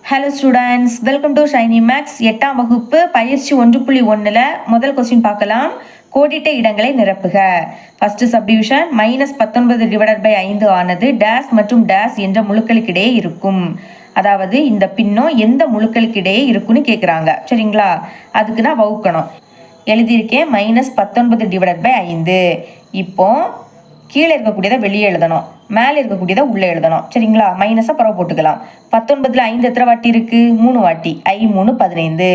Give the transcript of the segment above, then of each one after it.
Hello students, welcome to Shiny Maths. 8ஆம் வகுப்பு பயிற்சி 1.1ல் முதல் கொஸ்டின் பார்க்கலாம். கோடிட்ட இடங்களை நிரப்புக. ஃபர்ஸ்ட் சப்டிவிஷன் -19/5 ஆனது டேஸ் மற்றும் டேஸ் என்ற முழுக்களுக்கிடையே இருக்கும். அதாவது இந்த பின்னம் எந்த முழுக்களுக்கிடையே இருக்குன்னு கேட்குறாங்க. சரிங்களா? அதுக்கு நான் வகுக்கணும். எழுதியிருக்கேன் -19/5. இப்போ கீழே இருக்கக்கூடியதை வெளியே எழுதணும், மேலே இருக்கக்கூடியதை உள்ளே எழுதணும். சரிங்களா? மைனஸை பரவ போட்டுக்கலாம். 19ல் 5 எத்தனை வாட்டி இருக்கு? 3 வாட்டி. 3 15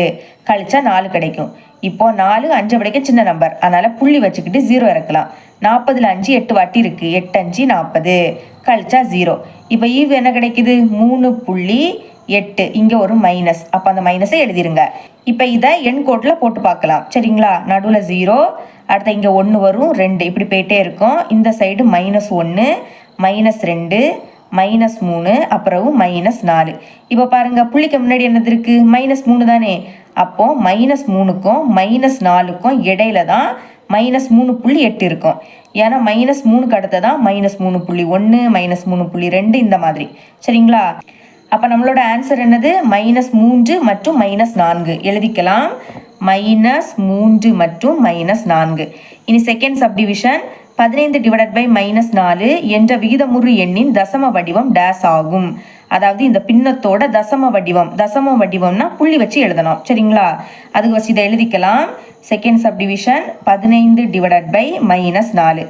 கழிச்சா 4 கிடைக்கும். இப்போ 4 5 விடைக்க சின்ன நம்பர், அதனால புள்ளி வச்சுக்கிட்டு 0 இறக்கலாம். 40ல் 5 8 வாட்டி இருக்கு. 8 5 40 கழிச்சா 0. இப்போ ஈவு என்ன கிடைக்குது? 3.8. இங்க ஒரு மைனஸ், அப்ப அந்த மைனஸை எழுதிருங்க. இப்போ இதை எண் கோட்டில் போட்டு பார்க்கலாம். சரிங்களா? நடுவில் 0, அடுத்த இங்கே 1 வரும், 2 இப்படி போயிட்டே இருக்கும். இந்த சைடு -1 -2 -3 அப்புறம் -4. இப்போ பாருங்க, புள்ளிக்கு முன்னாடி என்னது இருக்கு? -3 தானே. அப்போ -3க்கும் -4க்கும் இடையில தான் -3.8 இருக்கும். ஏன்னா -3க்கு அடுத்ததான் -3.1 -3.2 இந்த மாதிரி. சரிங்களா? அப்போ நம்மளோட ஆன்சர் என்னது? -3 மற்றும் -4 எழுதிக்கலாம். -3 மற்றும் -4. இனி செகண்ட் சப்டிவிஷன் 15/-4 என்ற விகிதமுறு எண்ணின் தசம வடிவம் டேஸ் ஆகும். அதாவது இந்த பின்னத்தோட தசம வடிவம்னா புள்ளி வச்சு எழுதணும். சரிங்களா? அதுக்கு வச்சு இதை எழுதிக்கலாம். Second subdivision 15/-4.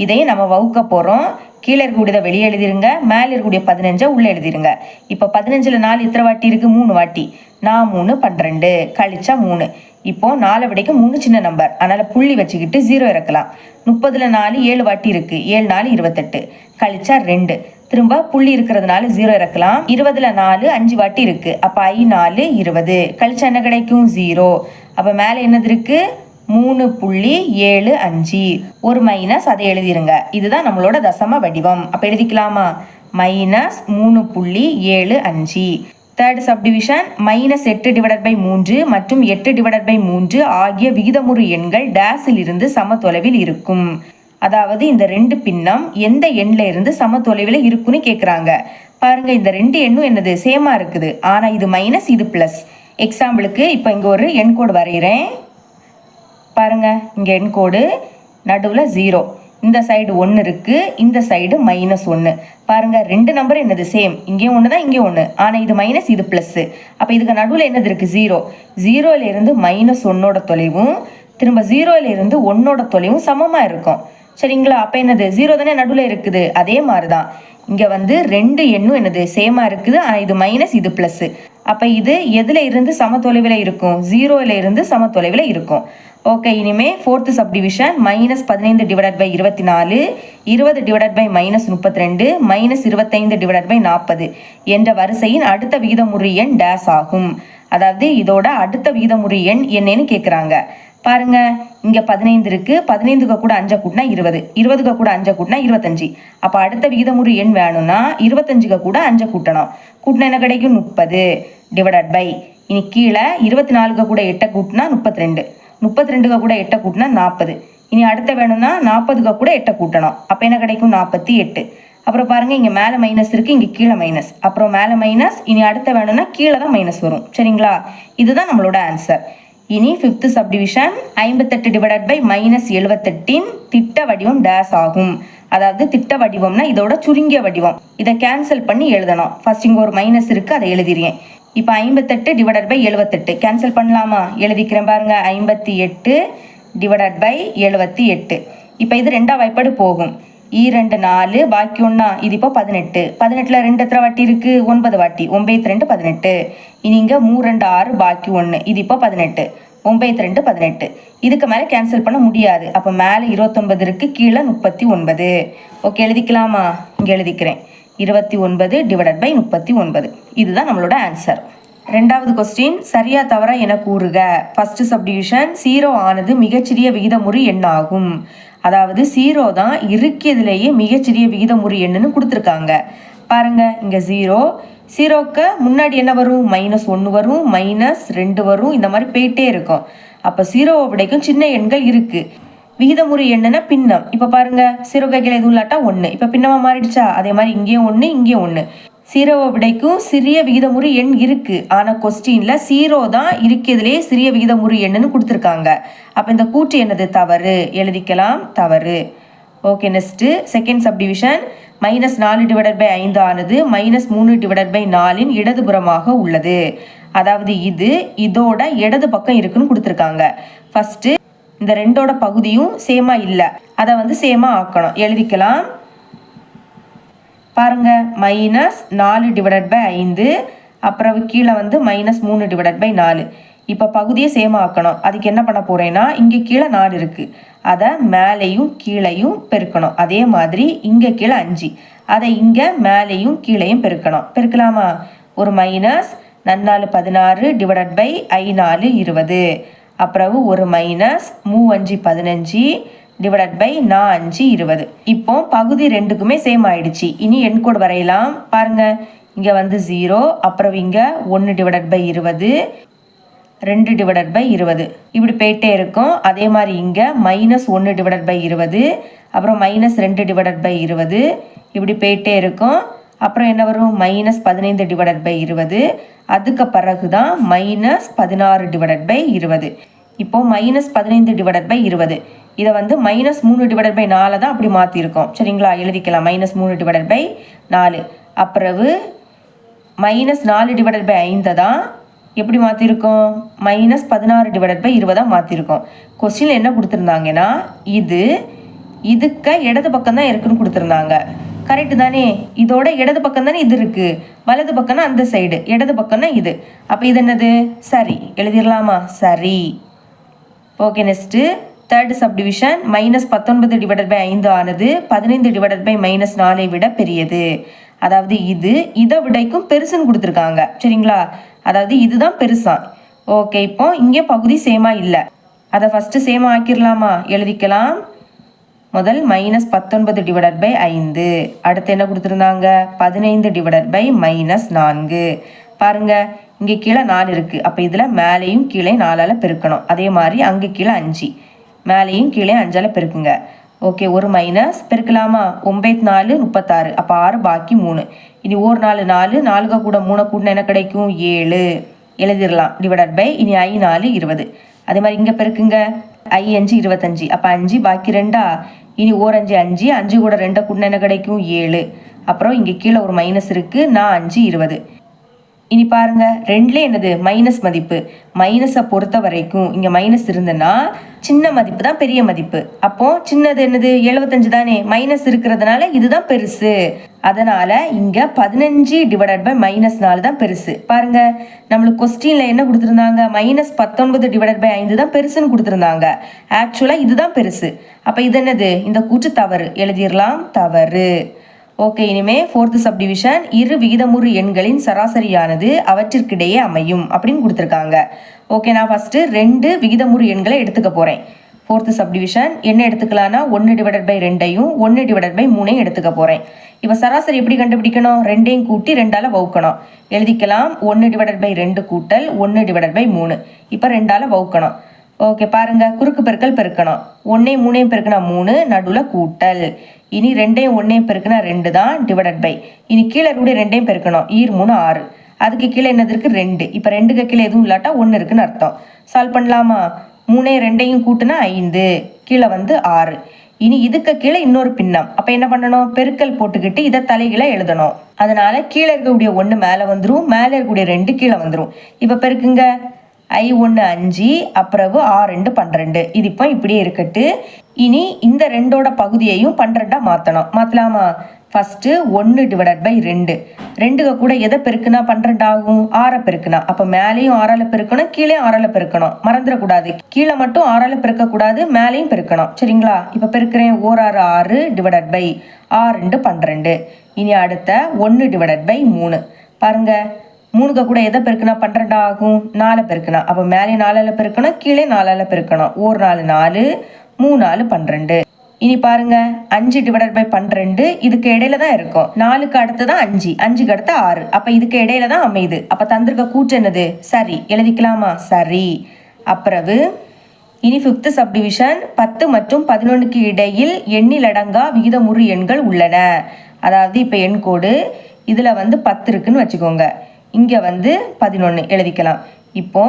இதை நம்ம வகுக்க போகிறோம். கீழே இருக்கக்கூடியதை வெளியே எழுதிருங்க, மேலே இருக்கக்கூடிய 15 உள்ளே எழுதிருங்க. இப்போ 15ல் 4 எத்தனை வாட்டி இருக்கு? 3 வாட்டி. 3 12 கழிச்சா 3. இப்போ 4 விடைக்கு 3 சின்ன நம்பர், அதனால புள்ளி வச்சுக்கிட்டு 0 இறக்கலாம். 30ல் 4 7 வாட்டி இருக்கு. 7 4 28 கழிச்சா 2. திரும்ப புள்ளி இருக்கிறதுனால 0 இறக்கலாம். 20ல் 4 5 வாட்டி இருக்கு. அப்ப I 4 20 கழிச்சா என்ன கிடைக்கும்? 0. அப்ப மேல என்னது இருக்கு? 3.75. ஒரு மைனஸ், அதை எழுதிருங்க. இதுதான் நம்மளோட தசம வடிவம். அப்ப எழுதிக்கலாமா? -3.75. தேர்ட் சப்டிவிஷன் -8/3 மற்றும் 8/3 ஆகிய விகிதமுறு எண்கள் டேஸில் இருந்து சம தொலைவில் இருக்கும். அதாவது இந்த ரெண்டு பின்னம் எந்த எண்ல இருந்து சம தொலைவில் இருக்குன்னு கேட்குறாங்க. பாருங்க, இந்த ரெண்டு எண்ணும் என்னது? சேமா இருக்குது. ஆனா இது மைனஸ், இது பிளஸ். எக்ஸாம்பிளுக்கு இப்போ இங்க ஒரு எண் கோடு வரைகிறேன். பாருங்க, இங்க எண் கோடு நடுவில் 0, இந்த சைடு 1 இருக்கு, இந்த சைடு -1. பாருங்க, ரெண்டு நம்பர் என்னது? சேம். இங்கேயும் 1 தான், இங்கேயும் 1. ஆனா இது மைனஸ், இது பிளஸ். அப்ப இதுக்கு நடுவில் என்னது இருக்கு? 0. 0ல இருந்து -1ஓட தொலைவும் திரும்ப 0ல இருந்து 1ஓட தொலைவும் சமமா இருக்கும். சரிங்களா? அப்ப என்னது? 0 தானே நடுவில் இருக்குது. அதே மாதிரிதான் இங்க ரெண்டு எண்ணும் என்னது? சேமா இருக்குது. ஆனா இது மைனஸ், இது பிளஸ். அப்ப இது எதுல இருந்து சம தொலைவில் இருக்கும்? 0ல இருந்து சம தொலைவில் இருக்கும். ஓகே, இனிமே ஃபோர்த் சப்டிவிஷன் -15/24 20/-32 -25/40 என்ற வரிசையின் அடுத்த விகிதமுறு எண் டேஸ் ஆகும். அதாவது இதோட அடுத்த விகிதமுறு எண் என்னன்னு கேட்குறாங்க. பாருங்க, இங்க 15 இருக்கு. 15க்கு கூட 5 கூட்டினா 20, 20க்கு கூட 5 கூட்டினா 25. அப்ப அடுத்த விகிதமுறு எண் வேணும்னா 25க்கு கூட 5 கூட்டணும். கூட்டினா என்ன கிடைக்கும்? 30 இனி கீழே 24க்கு கூட 8 கூட்டினா 32, 32க்கு கூட 8 கூட்டினா 40. இனி அடுத்த வேணும்னா 40க்கு கூட 8 கூட்டணும். அப்ப என்ன கிடைக்கும்? 48. அப்புறம் பாருங்க, இங்க மேல மைனஸ் இருக்கு, இங்க கீழே மைனஸ், அப்புறம் மேல மைனஸ். இனி அடுத்த வேணும்னா கீழே தான் மைனஸ் வரும். சரிங்களா? இதுதான் நம்மளோட ஆன்சர். இனி ஃபிஃப்த் சப்டிவிஷன் 58/-78 திட்ட வடிவம் டேஸ் ஆகும். அதாவது திட்ட வடிவம்னா இதோட சுருங்கிய வடிவம். இதை கேன்சல் பண்ணி எழுதணும். ஃபர்ஸ்ட் இங்க ஒரு மைனஸ் இருக்கு, அதை எழுதிறேன். இப்போ 58/78 கேன்சல் பண்ணலாமா? எழுதிக்கிறேன். பாருங்க, 58/78. இப்போ இது ரெண்டா வாய்ப்பாடு போகும். 2 4 பாக்கி 1, இது இப்போ 18. 18ல் 2 எத்தனை வாட்டி இருக்கு? 9 வாட்டி. 9 2 18. இனி இங்க 3 2 6 பாக்கி 1, இது இப்போ 18. 9 2 18. இதுக்கு மேல கேன்சல் பண்ண முடியாது. அப்ப மேல 29 இருக்கு, கீழே 39. ஓகே, எழுதிக்கலாமா? இங்க எழுதிக்கிறேன். 29/39. இதுதான் நம்மளோட ஆன்சர். ரெண்டாவது கொஸ்டின், சரியா தவறா என கூறுக. ஃபர்ஸ்ட் சப்டிவிஷன் 0 ஆனது மிகச்சிறிய விகிதமுறு எண்ணாகும். அதாவது 0 தான் இருக்கிறதுலேயே மிகச்சிறிய விகிதமுறு எண்ணுன்னு கொடுத்துருக்காங்க. பாருங்க, இங்க 0க்கு முன்னாடி என்ன வரும்? -1 வரும், -2 வரும், இந்த மாதிரி போயிட்டே இருக்கும். அப்ப 0 விடைக்கும் சின்ன எண்கள் இருக்கு. விகிதமுறு எண்ணுன்னா பின்னம். இப்ப பாருங்க, 0 கைகள் எதுவும் இல்லாட்டா 1. இப்ப பின்னமா மாறிடுச்சா? அதே மாதிரி இங்கேயும் 1, இங்கேயும் 1. 0வை விடைக்கும் சிறிய விகிதமுறு எண் இருக்கு. ஆனால் கொஸ்டின்ல 0 தான் இருக்கிறதுலே சிறிய விகிதமுறு எண்ணுன்னு கொடுத்துருக்காங்க. அப்போ இந்த கூற்று என்னது? தவறு. எழுதிக்கலாம் தவறு. Okay, next second subdivision. -4/5 ஆனது -3/4 இடதுபுறமாக உள்ளது. அதாவது இதோட இடது பக்கம் இருக்குன்னு கொடுத்துருக்காங்க. ஃபர்ஸ்ட் இந்த ரெண்டோட பகுதியும் சேமா இல்லை, அதை சேமா ஆக்கணும். எழுதிக்கலாம். பாருங்க, -4/5 அப்புறம் கீழே -3/4. இப்போ பகுதியை சேமா ஆக்கணும். அதுக்கு என்ன பண்ண போறேன்னா, இங்கே கீழே 4 இருக்கு, அதை மேலேயும் கீழையும் பெருக்கணும். அதே மாதிரி இங்கே கீழே 5, அதை இங்கே மேலேயும் கீழையும் பெருக்கணும். பெருக்கலாமா? ஒரு மைனஸ் 4/16 / 20. அப்புறம் ஒரு மைனஸ் 3×5 / 15 / 20. இப்போ பகுதி ரெண்டுக்குமே சேம் ஆயிடுச்சு. இனி எண்கோடு வரையலாம். பாருங்க, இங்கே 0, அப்புறம் இங்கே 1/20, 2/20 இப்படி போயிட்டே இருக்கும். அதே மாதிரி இங்கே -1/20, அப்புறம் -2/20 இப்படி போயிட்டே இருக்கும். அப்புறம் என்ன வரும்? -15/20. அதுக்கு பிறகு தான் -16/20. இப்போ -15/20 இதை -3/4 தான் அப்படி மாற்றிருக்கோம். சரிங்களா? எழுதிக்கலாம் -3/4. அப்புறம் -4/5 தான் எப்படி மாற்றிருக்கோம்? -16/20 மாற்றிருக்கோம். கொஸ்டினில் என்ன கொடுத்துருந்தாங்கன்னா, இதுக்கு இடது பக்கம் தான் இருக்குன்னு கொடுத்துருந்தாங்க. கரெக்டு தானே? இதோட இடது பக்கம் தானே இது இருக்கு, வலது பக்கம்னா அந்த சைடு, இடது பக்கம்னா இது. அப்போ இது என்னது? சரி. எழுதிடலாமா? சரி. Okay, next third subdivision. -19/5 ஆனது 15/-4 விட பெரியது. அதாவது இதை விடைக்கும் பெருசுன்னு கொடுத்துருக்காங்க. சரிங்களா? அதாவது இதுதான் பெருசா. ஓகே, இப்போ இங்கே பகுதி சேமா இல்லை, அதை ஃபர்ஸ்ட் சேமா ஆக்கிடலாமா? எழுதிக்கலாம். முதல் -19/5. அடுத்து என்ன கொடுத்துருந்தாங்க? 15/-4. பாருங்க, இங்கே கீழே 4 இருக்கு. அப்போ இதில் மேலேயும் கீழே 4ஆல் பெருக்கணும். அதே மாதிரி அங்கே கீழே 5, மேலேயும் கீழே 5ஆல் பெருக்குங்க. ஓகே, ஒரு மைனஸ் பெருக்கலாமா? 9 4 36. அப்போ 6 பாக்கி 3. இனி ஒரு 4 4, 4 கூட 3 கூட்டினா என்ன கிடைக்கும்? 7. எழுதிடலாம். / இனி I 4 20. அதே மாதிரி இங்கே பெருக்குங்க. I 5 25. அப்போ 5 பாக்கி 2. இனி ஓர் 5 5, 5 கூட 2 கூட்டினா என்ன கிடைக்கும்? 7. அப்புறம் இங்கே கீழே ஒரு மைனஸ் இருக்கு. நான் 5 20. இனி பாருங்க, ரெண்டுலேயே என்னது? மைனஸ் மதிப்பு. மைனஸை பொறுத்த வரைக்கும் இங்கே மைனஸ் இருந்ததுன்னா சின்ன மதிப்பு தான் பெரிய மதிப்பு. அப்போ சின்னது என்னது? 75 தானே? மைனஸ் இருக்கிறதுனால இதுதான் பெருசு. அதனால இங்கே 15/-4 தான் பெருசு. பாருங்க, நம்மளுக்கு கொஸ்டின்ல என்ன கொடுத்துருந்தாங்க? -19/5 தான் பெருசுன்னு கொடுத்துருந்தாங்க. ஆக்சுவலா இதுதான் பெருசு. அப்போ இது என்னது? இந்த கூற்று தவறு. எழுதிடலாம் தவறு. ஓகே, இனிமே ஃபோர்த்து சப்டிவிஷன். இரு விகிதமுறு எண்களின் சராசரியானது அவற்றிற்கிடையே அமையும் அப்படின்னு கொடுத்துருக்காங்க. ஓகே, நான் ஃபர்ஸ்ட் 2 விகிதமுறு எண்களை எடுத்துக்க போறேன். ஃபோர்த்து சப்டிவிஷன் என்ன எடுத்துக்கலாம்னா 1/2 1/3 எடுத்துக்க போறேன். இப்போ சராசரி எப்படி கண்டுபிடிக்கணும்? 2ஐயும் கூட்டி 2ஆல் வகுக்கணும். எழுதிக்கலாம். 1/2 கூட்டல் 1/3. இப்போ 2ஆல் வகுக்கணும். ஓகே, பாருங்க, குறுக்கு பெருக்கல் பெருக்கணும். 1ஐயும் 3ஐயும் பெருக்கினா 3, நடுவில் கூட்டல். இனி 2ஐயும் 1ஐயும் பெருக்கினா 2 தான் / இனி கீழே கூட 2ஐயும் பெருக்கணும். 3 6. அதுக்கு கீழே என்னது இருக்கு? 2. இப்போ 2க்கு கீழே எதுவும் இல்லாட்டா 1 இருக்குன்னு அர்த்தம். சால்வ் பண்ணலாமா? 3ஐயும் 2ஐயும் கூட்டினா 5, கீழே 6. இனி இதுக்கு கீழே இன்னொரு பின்னம். அப்போ என்ன பண்ணணும்? பெருக்கல் போட்டுக்கிட்டு இதை தலைகீழ எழுதணும். அதனால கீழே இருக்கக்கூடிய 1 மேலே வந்துடும், மேலே இருக்கக்கூடிய 2 கீழே வந்துடும். இப்போ பெருக்குங்க. I1 5, அப்புறம் R2 12. இது இப்போ இப்படியே இருக்கட்டு. இனி இந்த ரெண்டோட பகுதியையும் 12 மாற்றணும். மாற்றலாமா? ஃபர்ஸ்ட் 1/2. 2க்கு கூட எதை பெருக்குனா 12 ஆகும்? 6 பெருக்குனா. அப்போ மேலேயும் 6ஆல் பெருக்கணும், கீழே 6ஆல் பெருக்கணும். மறந்துடக்கூடாது, கீழே மட்டும் 6ஆல் பெருக்கக்கூடாது, மேலேயும் பெருக்கணும். சரிங்களா? இப்போ பெருக்கிறேன். 1 6 / R2 12. இனி அடுத்த 1/3. பாருங்க, 3க்கு கூட எதை பெருக்குனா 12 ஆகும்? 4 பெருக்குனா. அப்போ மேலே 4ஆல் பெருக்கணும், கீழே 4ஆல் பெருக்கணும். 1 4 4, 3 4 12. இனி பாருங்க, 5/12 இதுக்கு இடையில தான் இருக்கும். 4க்கு அடுத்து தான் 5, 5க்கு அடுத்து 6. அப்போ இதுக்கு இடையில தான் அமையுது. அப்போ தந்திருக்க கூற்று என்னது? சரி. எழுதிக்கலாமா? சரி. அப்புறம் இனி ஃபிஃப்த் சப்டிவிஷன். 10 மற்றும் 11க்கு இடையில் எண்ணிலடங்கா விகிதமுறு எண்கள் உள்ளன. அதாவது இப்போ எண் கோடு இதில் வந்து 10 இருக்குன்னு வச்சுக்கோங்க. இங்கே வந்து 11 எழுதிக்கலாம். இப்போ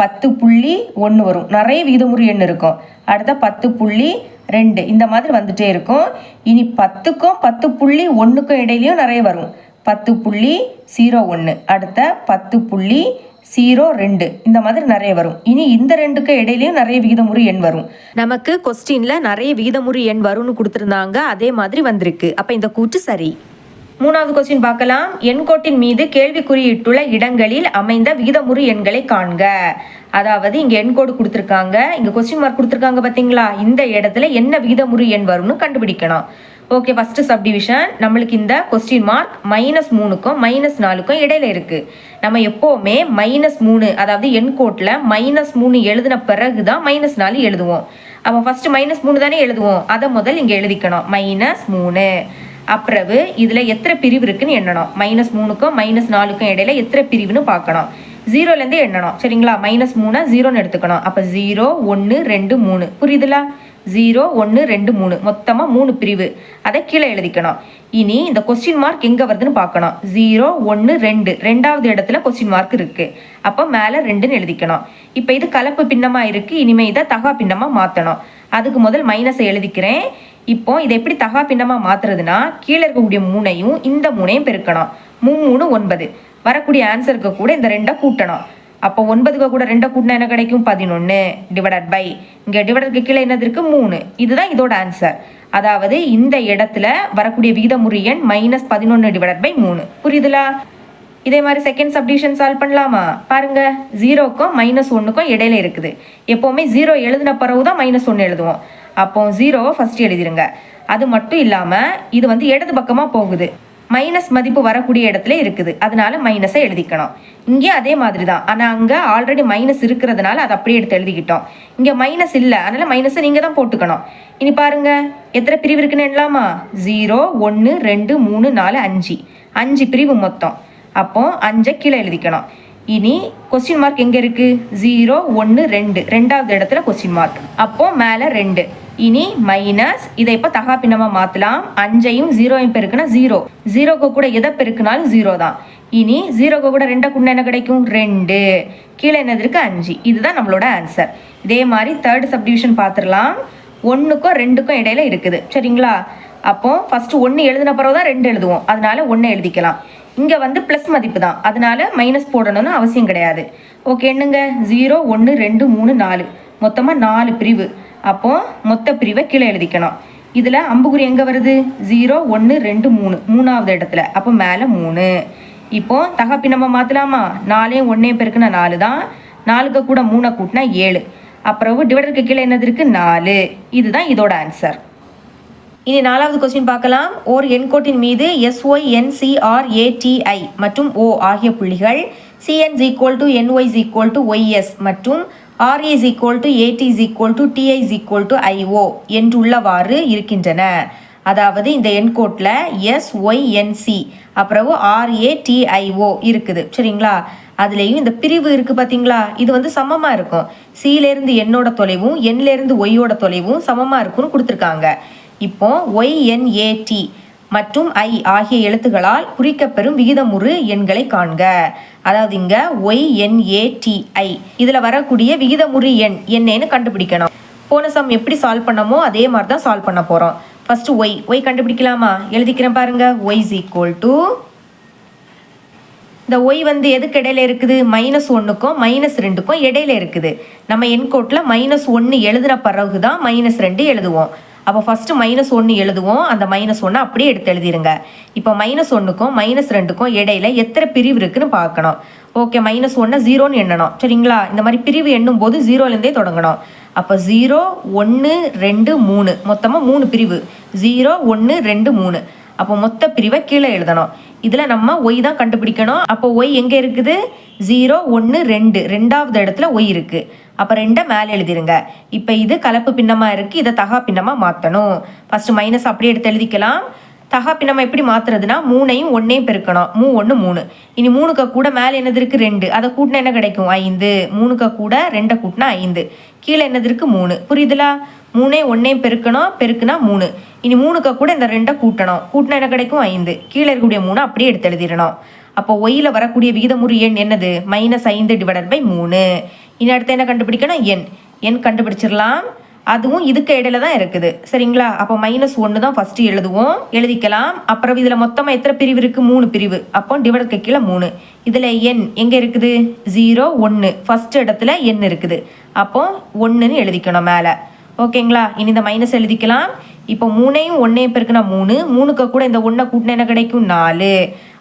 10.1 வரும். நிறைய விகிதமுறு எண் இருக்கும். அடுத்த 10.2 இந்த மாதிரி வந்துட்டே இருக்கும். இனி 10க்கும் 10.1க்கும் இடையிலையும் நிறைய வரும். 10.01 அடுத்த 10.02 இந்த மாதிரி நிறைய வரும். இனி இந்த ரெண்டுக்கு இடையிலையும் நிறைய விகிதமுறு எண் வரும். நமக்கு கொஸ்டின்ல நிறைய விகிதமுறு எண் வரும்னு கொடுத்துருந்தாங்க, அதே மாதிரி வந்திருக்கு. அப்ப இந்த கூற்று சரி. மூணாவது கொஸ்டின் பார்க்கலாம். எண்கோட்டின் மீது கேள்விக்குறியிட்டுள்ள இடங்களில் அமைந்த விகிதமுறு எண்களை காண்க. அதாவது இங்க எண்கோடு கொடுத்துருக்காங்க, இங்க கொஸ்டின் மார்க் கொடுத்துருக்காங்க பாத்தீங்களா, இந்த இடத்துல என்ன விகிதமுறு எண் வரும்னு கண்டுபிடிக்கணும். ஓகே, ஃபர்ஸ்ட் சப்டிவிஷன் நம்மளுக்கு இந்த கொஸ்டின் மார்க் -3க்கும் -4க்கும் இடையில இருக்கு. நம்ம எப்போவுமே -3 அதாவது எண்கோட்டில் -3 எழுதின பிறகுதான் -4 எழுதுவோம். அப்போ ஃபர்ஸ்ட் -3 தானே எழுதுவோம், அதை முதல் இங்கே எழுதிக்கணும். -3 அப்புறவு இதில் எத்தனை பிரிவு இருக்குன்னு எண்ணணும். -3க்கும் -4க்கும் இடையில எத்தனை பிரிவுன்னு பார்க்கணும். 0லேருந்து எண்ணணும். சரிங்களா, -3 0ன்னு எடுத்துக்கணும். அப்போ 0 1 2 3 புரியுதுல. 0 1 2 3 மொத்தமாக 3 பிரிவு, அதை கீழே எழுதிக்கணும். இனி இந்த கொஸ்டின் மார்க் எங்கே வருதுன்னு பார்க்கணும். 0 1 2 ரெண்டாவது இடத்துல கொஸ்டின் மார்க் இருக்கு. அப்போ மேலே 2ன்னு எழுதிக்கணும். இப்போ இது கலப்பு பின்னமாக இருக்கு, இனிமே இதை தகா பின்னமாக மாற்றணும். அதுக்கு முதல் மைனஸை எழுதிக்கிறேன். இப்போ இதை எப்படி தகா பின்னமாக மாற்றுறதுன்னா, கீழே இருக்கக்கூடிய 3ஐயும் இந்த 3ஐயும் பெருக்கணும். 3 9 வரக்கூடிய ஆன்சருக்கு கூட இந்த 2 கூட்டணும். அப்போ 9க்கு கூட 2 கூட்டினா என்ன கிடைக்கும்? 11 டிவைடட் பை இங்கே டிவைடருக்கு கீழே என்னது இருக்கு? 3. இதுதான் இதோட ஆன்சர். அதாவது இந்த இடத்துல வரக்கூடிய விகிதமுறு எண் -11 டிவைடட் பை 3. புரியுதுலா? இதே மாதிரி செகண்ட் சப்டிவிஷன் சால்வ் பண்ணலாமா? பாருங்க, 0க்கும் -1க்கும் இடையில இருக்குது. எப்போவுமே 0 எழுதின பிறகு தான் -1 எழுதுவோம். அப்போ 0வை ஃபர்ஸ்ட் எழுதிருங்க. அது மட்டும் இல்லாமல் இது வந்து இடது பக்கமாக போகுது, மைனஸ் மதிப்பு வரக்கூடிய இடத்துல இருக்குது, அதனால மைனஸை எழுதிக்கணும். இங்கே அதே மாதிரி தான், ஆனால் அங்கே ஆல்ரெடி மைனஸ் இருக்கிறதுனால அதை அப்படியே எடுத்து எழுதிக்கிட்டோம். இங்கே மைனஸ் இல்லை, அதனால மைனஸை நீங்கள் தான் போட்டுக்கணும். இனி பாருங்க, எத்தனை பிரிவு இருக்குன்னு எண்ணலாமா? 0 1 2 3 4 5 5 பிரிவு மொத்தம். அப்போ 5 கீழே எழுதிக்கணும். இனி கொஸ்டின் மார்க் எங்கே இருக்கு? 0 1 2 ரெண்டாவது இடத்துல கொஸ்டின் மார்க், அப்போ மேலே 2. இனி மைனஸ், இதை இப்போ தகா பின்னமாக மாற்றலாம். 5ஐயும் 0ஐயும் பெருக்குனா 0, 0க்கு கூட எதை பெருக்குனாலும் 0 தான். இனி 0க்கு கூட 2 கூட என்ன கிடைக்கும்? 2. கீழே என்னது இருக்கு? 5. இதுதான் நம்மளோட ஆன்சர். இதே மாதிரி தேர்ட் சப்டிவிஷன் பார்த்துடலாம். 1க்கும் 2க்கும் இடையில இருக்குது. சரிங்களா? அப்போ ஃபர்ஸ்ட் 1 எழுதின பிறகு தான் 2 எழுதுவோம், அதனால 1 எழுதிக்கலாம். இங்கே வந்து ப்ளஸ் மதிப்பு தான், அதனால மைனஸ் போடணும்னு அவசியம் கிடையாது. ஓகே, என்னங்க 0 1 2 3 4 மொத்தமாக 4 பிரிவு. அப்போ மொத்த பிரிவை கீழே எழுதிக்கணும். இதில் அம்புக்குறி எங்கே வருது? 0 1 2 3 மூணாவது இடத்துல, அப்போ மேலே 3. இப்போ தகப்பி நம்ம மாற்றலாமா? 4ஐயும் 1ஐயும் பெருக்குனா 4 தான். 4க்கு கூட 3 கூட்டினா 7. அப்புறம் டிவைடருக்கு கீழே என்னது இருக்கு? 4. இதுதான் இதோட ஆன்சர். இனி நாலாவது கொஸ்டின் பார்க்கலாம். ஓர் எண்கோட்டின் மீது SYNCRATI மற்றும் O ஆகிய புள்ளிகள் CN = NY YS மற்றும் RA = AT = TI IO என்றுள்ளவாறு இருக்கின்றன. அதாவது இந்த எண்கோட்டில் SYNC அப்புறம் RATIO இருக்குது. சரிங்களா? அதுலேயும் இந்த பிரிவு இருக்குது பார்த்தீங்களா, இது வந்து சமமாக இருக்கும். சிலேருந்து என்னோட தொலைவும் என்லேருந்து ஒய்யோட தொலைவும் சமமாக இருக்குன்னு கொடுத்துருக்காங்க. இப்போ YNAT மற்றும் I ஆகிய எழுத்துக்களால் குறிக்கப்பெறும் விகிதமுறு எண்களை காண்க. அதாவது இங்க YNATI இதில் வரக்கூடிய விகிதமுறு எண் என்னன்னு கண்டுபிடிக்கணும். போன சம் எப்படி சால்வ் பண்ணமோ அதே மாதிரி தான் சால்வ் பண்ண போகிறோம். ஃபர்ஸ்ட் ஒய் கண்டுபிடிக்கலாமா? எழுதிக்கிறேன் பாருங்க. Y = இந்த ஒய் வந்து எதுக்கு இடையில இருக்குது? -1க்கும் -2க்கும் இடையில இருக்குது. நம்ம எண்கோட்டில் -1 எழுதின பிறகு தான் -2 எழுதுவோம். அப்போ ஃபஸ்ட்டு -1 எழுதுவோம், அந்த -1 அப்படியே எடுத்து எழுதிருங்க. இப்போ -1க்கும் -2க்கும் இடையில எத்தனை பிரிவு இருக்குன்னு பார்க்கணும். ஓகே, -1 0ன்னு எண்ணணும். சரிங்களா? இந்த மாதிரி பிரிவு எண்ணும் போது 0லேருந்தே தொடங்கணும். அப்போ 0 1 2 3 மொத்தமாக 3 பிரிவு. 0 1 2 3 அப்போ மொத்த பிரிவை கீழே எழுதணும். இதில் நம்ம ஒய் தான் கண்டுபிடிக்கணும். அப்போ ஒய் எங்கே இருக்குது? 0 1 2 ரெண்டாவது இடத்துல ஒய் இருக்குது. அப்போ 2 மேலே எழுதிருங்க. இப்போ இது கலப்பு பின்னமாக இருக்குது, இதை தகா பின்னமாக மாற்றணும். ஃபஸ்ட்டு மைனஸ் அப்படியே எடுத்து எழுதிக்கலாம். தகாப்பி நம்ம எப்படி மாற்றுறதுனா 3ஐயும் 1ஐயும் பெருக்கணும். 3 1 3. இனி 3க்கு கூட மேலே என்னது இருக்குது 2, அதை கூட்டினா என்ன கிடைக்கும் 5. 3க்கு கூட 2 கூட்டினா 5, கீழே என்னது இருக்குது 3. புரியுதுலா? 3ஐயும் 1ஐயும் பெருக்கணும், பெருக்குனா 3. இனி 3க்கு கூட இந்த 2 கூட்டணும், கூட்டினா என்ன கிடைக்கும் 5. கீழே இருக்கக்கூடிய 3 அப்படியே எடுத்து எழுதிடணும். அப்போ ஒய்யில் வரக்கூடிய விகிதமுறு எண் என்னது -5/3. இனி அடுத்து என்ன கண்டுபிடிக்கணும் எண் கண்டுபிடிச்சிடலாம். அதுவும் இதுக்கு இடையில தான் இருக்குது சரிங்களா. அப்போ -1 தான் ஃபஸ்ட்டு எழுதுவோம், எழுதிக்கலாம். அப்புறம் இதில் மொத்தமாக எத்தனை பிரிவு இருக்குது 3 பிரிவு. அப்போ டிவைடருக்கு கீழே 3. இதில் எண் எங்கே இருக்குது 0 1 ஃபஸ்ட் இடத்துல எண் இருக்குது. அப்போ 1ன்னு எழுதிக்கணும் மேலே. ஓகேங்களா. இனி இந்த மைனஸ் எழுதிக்கலாம். இப்போ 3ஐயும் 1ஐயும் பெருக்குனா 3, 3க்கு கூட இந்த 1 கூட்டினா என்ன கிடைக்கும் 4.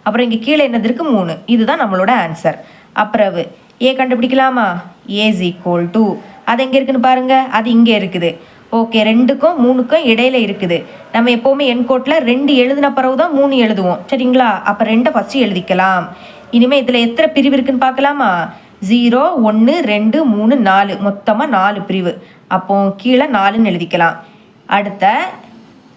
அப்புறம் இங்கே கீழே என்னது இருக்குது 3. இதுதான் நம்மளோட ஆன்சர். அப்புறம் ஏ கண்டுபிடிக்கலாமா? A= அது எங்கே இருக்குன்னு பாருங்க, அது இங்கே இருக்குது. ஓகே, 2க்கும் 3க்கும் இடையில இருக்குது. நம்ம எப்போவுமே எண்கோட்டில் 2 எழுதின பிறகு தான் 3 எழுதுவோம் சரிங்களா. அப்போ 2 ஃபஸ்ட்டு எழுதிக்கலாம். இனிமேல் இதில் எத்தனை பிரிவு இருக்குன்னு பார்க்கலாமா? 0 1 2 3 4, மொத்தமாக 4 பிரிவு. அப்போ கீழே 4ன்னு எழுதிக்கலாம். அடுத்த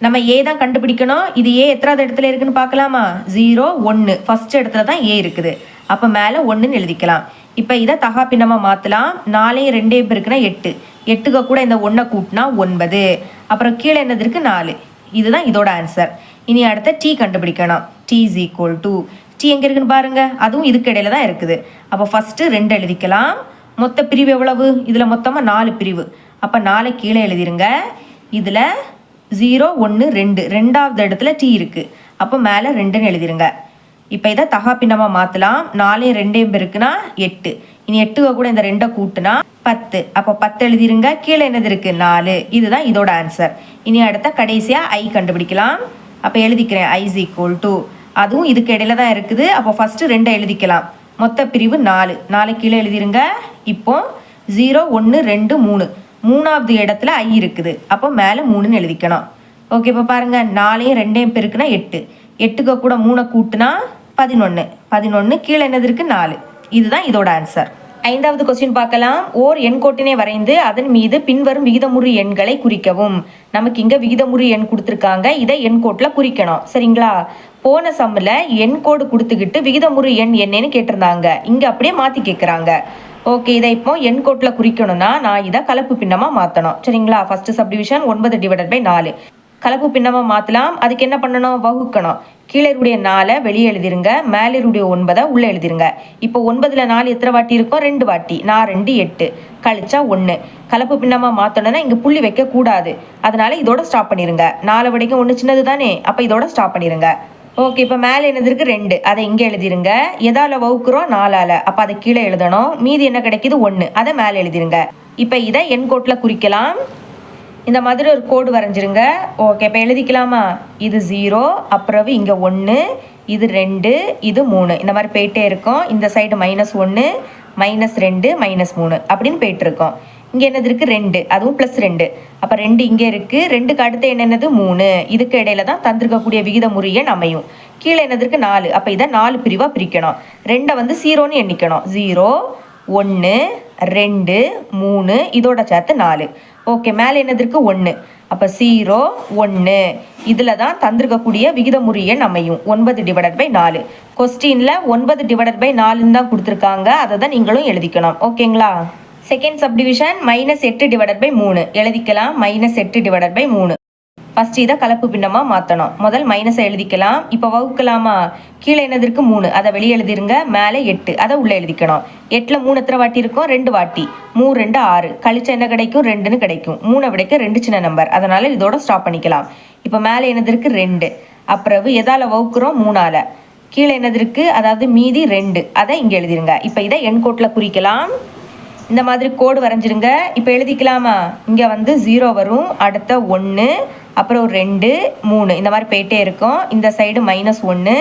நம்ம ஏ தான் கண்டுபிடிக்கணும். இது ஏ எத்தனாவது இடத்துல இருக்குன்னு பார்க்கலாமா? 0 1 ஃபஸ்ட் இடத்துல தான் ஏ இருக்குது. அப்போ மேலே 1ன்னு எழுதிக்கலாம். இப்போ இதை தகாப்பின்னமாக மாற்றலாம். 4ஐயும் 2ஐயும் பெருக்குனா 8, 8க்கு கூட இந்த 1 கூட்டினா 9. அப்புறம் கீழே என்னது இருக்குது 4. இதுதான் இதோட ஆன்சர். இனி அடுத்த டி கண்டுபிடிக்கணும். T= டி எங்கே இருக்குன்னு பாருங்க, அதுவும் இதுக்கு இடையில தான் இருக்குது. அப்போ ஃபஸ்ட்டு 2 எழுதிக்கலாம். மொத்த பிரிவு எவ்வளவு? இதில் மொத்தமாக 4 பிரிவு. அப்போ 4 கீழே எழுதிருங்க. இதில் 0 1 2 ரெண்டாவது இடத்துல டி இருக்குது. அப்போ மேலே 2ன்னு எழுதிருங்க. இப்போ இதை தகாப்பின்னமாக மாற்றலாம். 4ஐயும் 2ஐயும் பெருக்குனா 8. இனி 8க்கு கூட இந்த 2 கூட்டினா 10. அப்போ 10 எழுதிருங்க. கீழே என்னது இருக்குது 4. இதுதான் இதோட ஆன்சர். இனி அடுத்த கடைசியாக ஐ கண்டுபிடிக்கலாம். அப்போ எழுதிக்கிறேன் I= அதுவும் இதுக்கு இடையில தான் இருக்குது. அப்போ ஃபஸ்ட்டு 2 எழுதிக்கலாம். மொத்த பிரிவு 4, 4 கீழே எழுதிருங்க. இப்போ 0 1 2 3, மூணாவது இடத்துல ஐ இருக்குது. அப்போ மேலே 3ன்னு எழுதிக்கணும். ஓகே, இப்போ பாருங்கள் 4ஐயும் 2ஐயும் பெருக்குனா 8, 8க்கு கூட 3 கூட்டினா 11, 11 கீழே என்னது இருக்குது 4. இதுதான் இதோட ஆன்சர். 5வது கொஸ்டின் பார்க்கலாம். ஓர் எண்கோட்டினை வரைந்து அதன் மீது பின்வரும் விகிதமுறு எண்களை குறிக்கவும். நமக்கு இங்கே விகிதமுறு எண் கொடுத்துருக்காங்க, இதை எண்கோட்டில் குறிக்கணும் சரிங்களா. போன சம்மில் எண்கோடு கொடுத்துக்கிட்டு விகிதமுறு எண் என்னன்னு கேட்டிருந்தாங்க, இங்கே அப்படியே மாற்றி கேட்குறாங்க. ஓகே, இதை இப்போ எண்கோட்டில் குறிக்கணும்னா நான் இதை கலப்பு பின்னமாக மாற்றணும் சரிங்களா. ஃபஸ்ட்டு சப்டிவிஷன் 9/4 கலப்பு பின்னமாக மாற்றலாம். அதுக்கு என்ன பண்ணணும்? வகுக்கணும். கீழே இருடைய 4 வெளியே எழுதிருங்க, மேலே இருடைய 9 உள்ளே எழுதிருங்க. இப்போ 9ல் 4 எத்தனை வாட்டி இருக்கும்? 2 வாட்டி. 4 2 8 கழிச்சா 1. கலப்பு பின்னமாக மாற்றணும்னா இங்கே புள்ளி வைக்கக்கூடாது, அதனால இதோட ஸ்டாப் பண்ணிடுங்க. 4 வரைக்கும் 1 சின்னது தானே, அப்போ இதோட ஸ்டாப் பண்ணிடுங்க. ஓகே, இப்போ மேலே என்னது இருக்குது 2, அதை இங்கே எழுதிருங்க. எதால் வகுக்கிறோம்? 4ஆல். அப்போ அதை கீழே எழுதணும். மீதி என்ன கிடைக்கிது? 1, அதை மேலே எழுதிருங்க. இப்போ இதை எண்கோட்டில் குறிக்கலாம். இந்த மாதிரி ஒரு கோடு வரைஞ்சிருங்க. ஓகே, இப்போ எழுதிக்கலாமா? இது 0, அப்புறம் இங்கே 1, இது 2, இது 3, இந்த மாதிரி போயிட்டே இருக்கும். இந்த சைடு -1 -2 -3 அப்படின்னு போயிட்டு இருக்கோம். இங்கே என்னது இருக்குது 2, அதுவும் +2. அப்போ 2 இங்கே இருக்குது. 2க்கு அடுத்து என்னது 3. இதுக்கு இடையில தான் தந்திருக்கக்கூடிய விகிதமுறு எண் அமையும். கீழே என்னது இருக்குது 4. அப்போ இதை 4 பிரிவாக பிரிக்கணும். 2 வந்து 0ன்னு எண்ணிக்கணும். 0 1 2 3 இதோட சேர்த்து 4. ஓகே, மேலே என்னது இருக்குது 1. அப்போ 0 1 இதில் தான் தந்திருக்கக்கூடிய விகிதமுறு எண் அமையும். 9/4 கொஸ்டினில் 9/4 தான் கொடுத்துருக்காங்க, அதை தான் நீங்களும் எழுதிக்கணும். ஓகேங்களா. செகண்ட் சப்டிவிஷன் -8/3 எழுதிக்கலாம். -8/3 ஃபஸ்ட்டு இதை கலப்பு பின்னமாக மாற்றணும். முதல் மைனஸை எழுதிக்கலாம். இப்போ வகுக்கலாமா? கீழே என்னது இருக்குது 3, அதை வெளியே எழுதிருங்க. மேலே 8, அதை உள்ளே எழுதிக்கணும். 8ல் 3 எத்தனை வாட்டி இருக்கும்? 2 வாட்டி. 3 2 6 கழிச்சா என்ன கிடைக்கும்? 2ன்னு கிடைக்கும். 3 விடைக்க 2 சின்ன நம்பர், அதனால் இதோட ஸ்டாப் பண்ணிக்கலாம். இப்போ மேலே என்னது இருக்குது 2, அப்புறம் எதால் வகுக்கிறோம்? 3ஆல். கீழே என்னது இருக்குது? அதாவது மீதி 2, அதை இங்கே எழுதிருங்க. இப்போ இதை எண்கோட்டில் குறிக்கலாம். இந்த மாதிரி கோடு வரைஞ்சிருங்க. இப்போ எழுதிக்கலாமா? இங்கே வந்து 0 வரும், அடுத்த 1, அப்புறம் 2 3 இந்த மாதிரி போயிட்டே இருக்கும். இந்த சைடு -1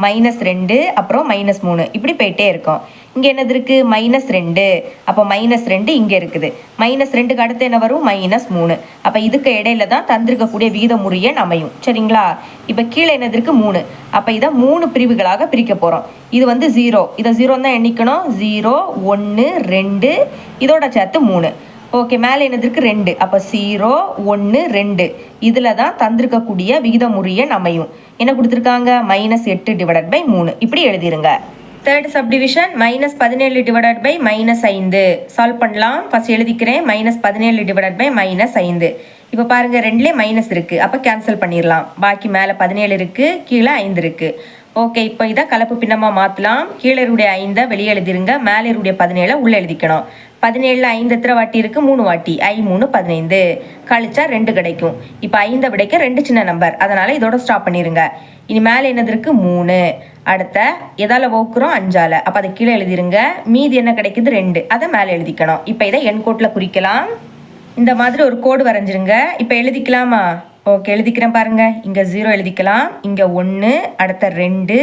-2 அப்புறம் -3 இப்படி போயிட்டே இருக்கும். இங்கே என்னது இருக்குது? -2. அப்போ -2 இங்கே இருக்குது. -2க்கு அடுத்து என்ன வரும்? -3. அப்போ இதுக்கு இடையில தான் தந்திருக்கக்கூடிய விகிதமுறு எண் அமையும் சரிங்களா. இப்போ கீழே என்னது இருக்குது? 3. அப்போ இதை 3 பிரிவுகளாக பிரிக்க போகிறோம். இது வந்து 0, இதை 0 தான் எண்ணிக்கணும். 0 1 2 இதோட சேர்த்து 3. ஓகே, மேலே என்னது இருக்குது? 2. அப்போ 0 1 2 இதில் தான் தந்திருக்கக்கூடிய விகிதமுறு எண் அமையும். என்ன கொடுத்துருக்காங்க -8 டிவைடட் பை 3 இப்படி எழுதிருங்க. Third subdivision -17 divided by -5 solve பண்ணலாம். ஃபர்ஸ்ட் எழுதிக்கிறேன் -17 டிவைடட் பை -5. இப்போ பாருங்க ரெண்டுலேயே மைனஸ் இருக்குது, அப்போ கேன்சல் பண்ணிடலாம். பாக்கி மேலே 17 இருக்குது, கீழே 5 இருக்குது. ஓகே, இப்போ இதை கலப்பு பின்னமாக மாற்றலாம். கீழே இருடைய 5 வெளியே எழுதிருங்க, மேலே இருடைய 17 உள்ளே எழுதிக்கணும். 17ல் 5 எத்தனை வாட்டி இருக்குது? 3 வாட்டி. 3 15 கழிச்சா 2 கிடைக்கும். இப்போ 5 விடைக்க 2 சின்ன நம்பர், அதனால் இதோட ஸ்டாப் பண்ணிடுங்க. இனி மேலே என்னது இருக்குது? 3. அடுத்த எதால் வகுக்கிறோம்? 5ஆல். அப்போ அதை கீழே எழுதிருங்க. மீதி என்ன கிடைக்குது? 2. அதை மேலே எழுதிக்கணும். இப்போ இதை எண் கோட்டில் குறிக்கலாம். இந்த மாதிரி ஒரு கோடு வரைஞ்சிருங்க. இப்போ எழுதிக்கலாமா? ஓகே, எழுதிக்கிறேன் பாருங்க. இங்கே 0 எழுதிக்கலாம், இங்கே 1, அடுத்த 2,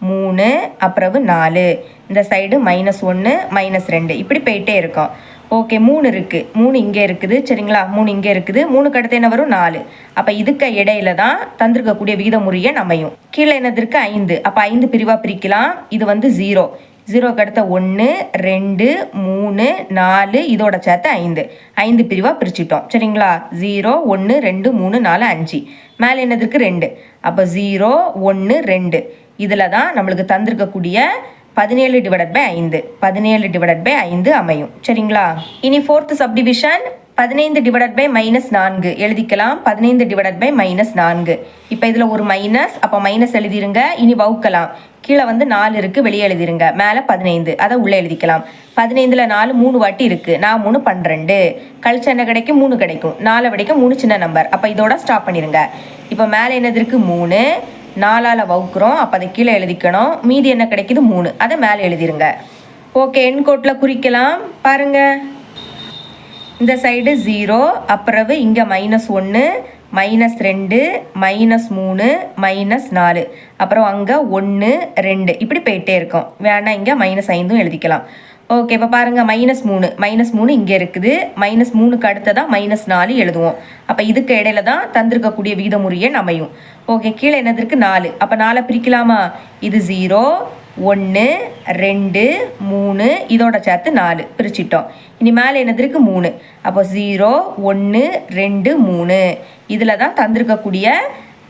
3, அப்புறம் 4. இந்த சைடு -1 -2 இப்படி போயிட்டே இருக்கும். ஓகே, 3 இருக்குது, 3 இங்கே இருக்குது சரிங்களா? 3 இங்கே இருக்குது, 3க்கு அடுத்து என்ன வரும்? 4. அப்போ இதுக்கு இடையில தான் தந்திருக்கக்கூடிய விகிதமுறையை அமையும். கீழே என்னது இருக்குது? 5. அப்போ 5 பிரிவாக பிரிக்கலாம். இது 0. 0க்கு அடுத்த 1, 2, 3, 4 இதோட சேர்த்து 5. 5 பிரிவாக பிரிச்சிட்டோம் சரிங்களா? 0, 1, 2, 3, 4, 5. மேலே என்னது இருக்குது? 2. அப்போ 0, 1, 2 இதில் தான் நம்மளுக்கு தந்திருக்கக்கூடிய 17 டிவைடட் பை 5 17 டிவைடட் பை 5 அமையும் சரிங்களா? இனி ஃபோர்த் சப்டிவிஷன் 15 டிவைடட் பை -4 எழுதிக்கலாம். 15 டிவைடட் பை -4. இப்போ இதில் ஒரு மைனஸ், அப்போ மைனஸ் எழுதிருங்க. இனி வகுக்கலாம். கீழே 4 இருக்குது, வெளியே எழுதிருங்க. மேலே 15, அதை உள்ளே எழுதிக்கலாம். 15ல் 4 3 வாட்டி இருக்குது. 4 3 12 கழிச்சா என்ன கிடைக்கும்? 3 கிடைக்கும். 4 விடைக்கும் 3 சின்ன நம்பர், அப்போ இதோட ஸ்டாப் பண்ணிடுங்க. இப்போ மேலே என்னது இருக்குது? 3. 4ஆல் வகுக்கிறோம், அப்போ அதை கீழே எழுதிக்கணும். மீதி என்ன கிடைக்குது? 3, அதை மேலே எழுதிருங்க. ஓகே, எண் கோட்டில் குறிக்கலாம் பாருங்கள். இந்த சைடு 0, அப்புறம் இங்கே -1 -2 -3 -4 அப்புறம் அங்கே 1 2 இப்படி போயிட்டே இருக்கும். வேணா இங்கே -5 எழுதிக்கலாம். ஓகே, இப்போ பாருங்கள் -3 -3 இங்கே இருக்குது. -3க்கு அடுத்ததான் -4 எழுதுவோம். அப்போ இதுக்கு இடையில தான் தந்திருக்கக்கூடிய விகிதமுறையை அமையும். ஓகே, கீழே என்னது இருக்குது? 4. அப்போ 4 பிரிக்கலாமா? இது 0, 1, 2, 3 இதோட சேர்த்து 4 பிரிச்சிட்டோம். இனி மேலே என்னது இருக்குது? 3. அப்போ 0, 1, 2, 3 இதில் தான் தந்திருக்கக்கூடிய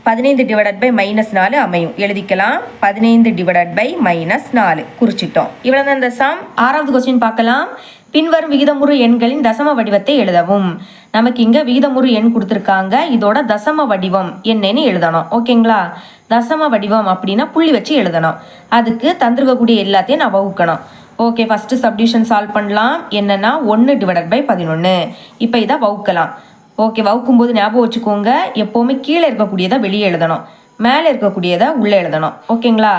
15 டிவைடட் பை -4 அமையும். எழுதிக்கலாம். 15 டிவைடட் பை -4 குறிச்சிட்டோம். இவ்வளோ தான் இந்த சம். 6வது கொஸ்டின் பார்க்கலாம். பின்வரும் விகிதமுறு எண்களின் தசம வடிவத்தை எழுதவும். நமக்கு இங்கே விகிதமுறு எண் கொடுத்துருக்காங்க, இதோட தசம வடிவம் என்னன்னு எழுதணும். ஓகேங்களா? தசம வடிவம் அப்படின்னா புள்ளி வச்சு எழுதணும். அதுக்கு தந்திருக்கக்கூடிய எல்லாத்தையும் நான் வகுக்கணும். ஓகே, ஃபஸ்ட்டு சப்டிவிஷன் சால்வ் பண்ணலாம். என்னென்னா 1 டிவைடட் பை 11. இப்போ இதை வகுக்கலாம். ஓகே, வகுக்கும்போது ஞாபகம் வச்சுக்கோங்க, எப்போவுமே கீழே இருக்கக்கூடியதை வெளியே எழுதணும், மேலே இருக்கக்கூடியதை உள்ளே எழுதணும். ஓகேங்களா?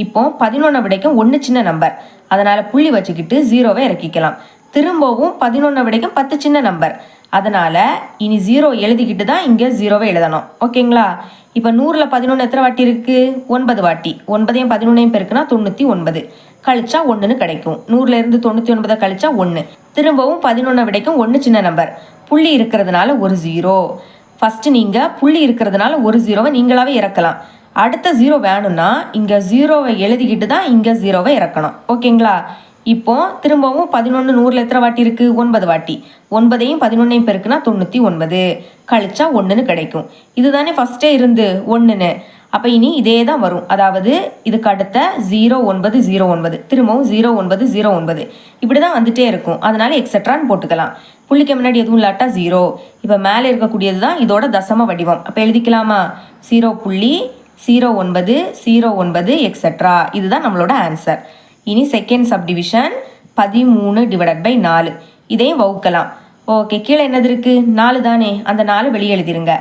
இப்போ 11 விடைக்கும் 1 சின்ன நம்பர், அதனால் புள்ளி வச்சுக்கிட்டு 0வை இறக்கிக்கலாம். திரும்பவும் 11 விடைக்கும் 10 சின்ன நம்பர், அதனால் இனி 0 எழுதிக்கிட்டு தான் இங்கே 0வை எழுதணும். ஓகேங்களா? இப்போ 100ல் 11 எத்தனை வாட்டி இருக்குது? 9 வாட்டி. 9ஐயும் 11ஐயும் பெருக்குனா 99 கழிச்சா 1ன்னு கிடைக்கும். 100லேருந்து 99 கழிச்சா 1. திரும்பவும் 11 விடைக்கும் 1 சின்ன நம்பர், புள்ளி இருக்கிறதுனால ஒரு 0. ஃபஸ்ட்டு நீங்கள் புள்ளி இருக்கிறதுனால ஒரு 0வை நீங்களாவே இறக்கலாம். அடுத்த 0 வேணும்னா இங்கே 0வை எழுதிக்கிட்டு தான் இங்கே 0வை இறக்கணும். ஓகேங்களா? இப்போ திரும்பவும் 11 100ல் எத்தனை வாட்டி இருக்குது? 9 வாட்டி. 9ஐயும் 11ஐயும் பெருக்குனா 99 கழிச்சா 1ன்னு கிடைக்கும். இதுதானே ஃபஸ்ட்டே இருந்து 1ன்னு. அப்போ இனி இதே தான் வரும், அதாவது இதுக்கு அடுத்த 0909 திரும்பவும் 0909 இப்படி தான் வந்துட்டே இருக்கும். அதனால எக்ஸட்ரான்னு போட்டுக்கலாம். புள்ளிக்கு முன்னாடி எதுவும் இல்லாட்டா 0. இப்போ மேலே இருக்கக்கூடியது தான் இதோட தசம வடிவம். அப்போ எழுதிக்கலாமா? 0.0909 எக்ஸட்ரா. இதுதான் நம்மளோட ஆன்சர். இனி செகண்ட் சப்டிவிஷன் 13 டிவைடட் பை 4. இதையும் வகுக்கலாம். ஓகே, கீழே என்னது இருக்குது? 4 தானே, அந்த 4 வெளியே எழுதிருங்க.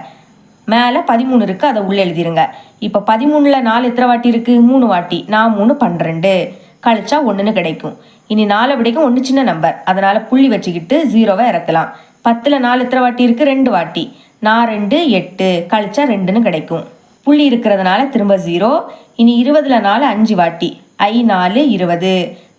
மேலே 13 இருக்குது, அதை உள்ளே எழுதிருங்க. இப்போ 13ல் 4 எத்தனை வாட்டி இருக்குது? 3 வாட்டி. 3 12 கழிச்சா 1ன்னு கிடைக்கும். இனி 4 விடைக்கும் 1 சின்ன நம்பர், அதனால் புள்ளி வச்சுக்கிட்டு 0வை இறக்கலாம். 10ல் 4 எத்தனை வாட்டி இருக்குது? 2 வாட்டி. 2 8 கழிச்சா 2ன்னு கிடைக்கும். புள்ளி இருக்கிறதுனால திரும்ப 0. இனி 20ல் 4 5 வாட்டி. 4 20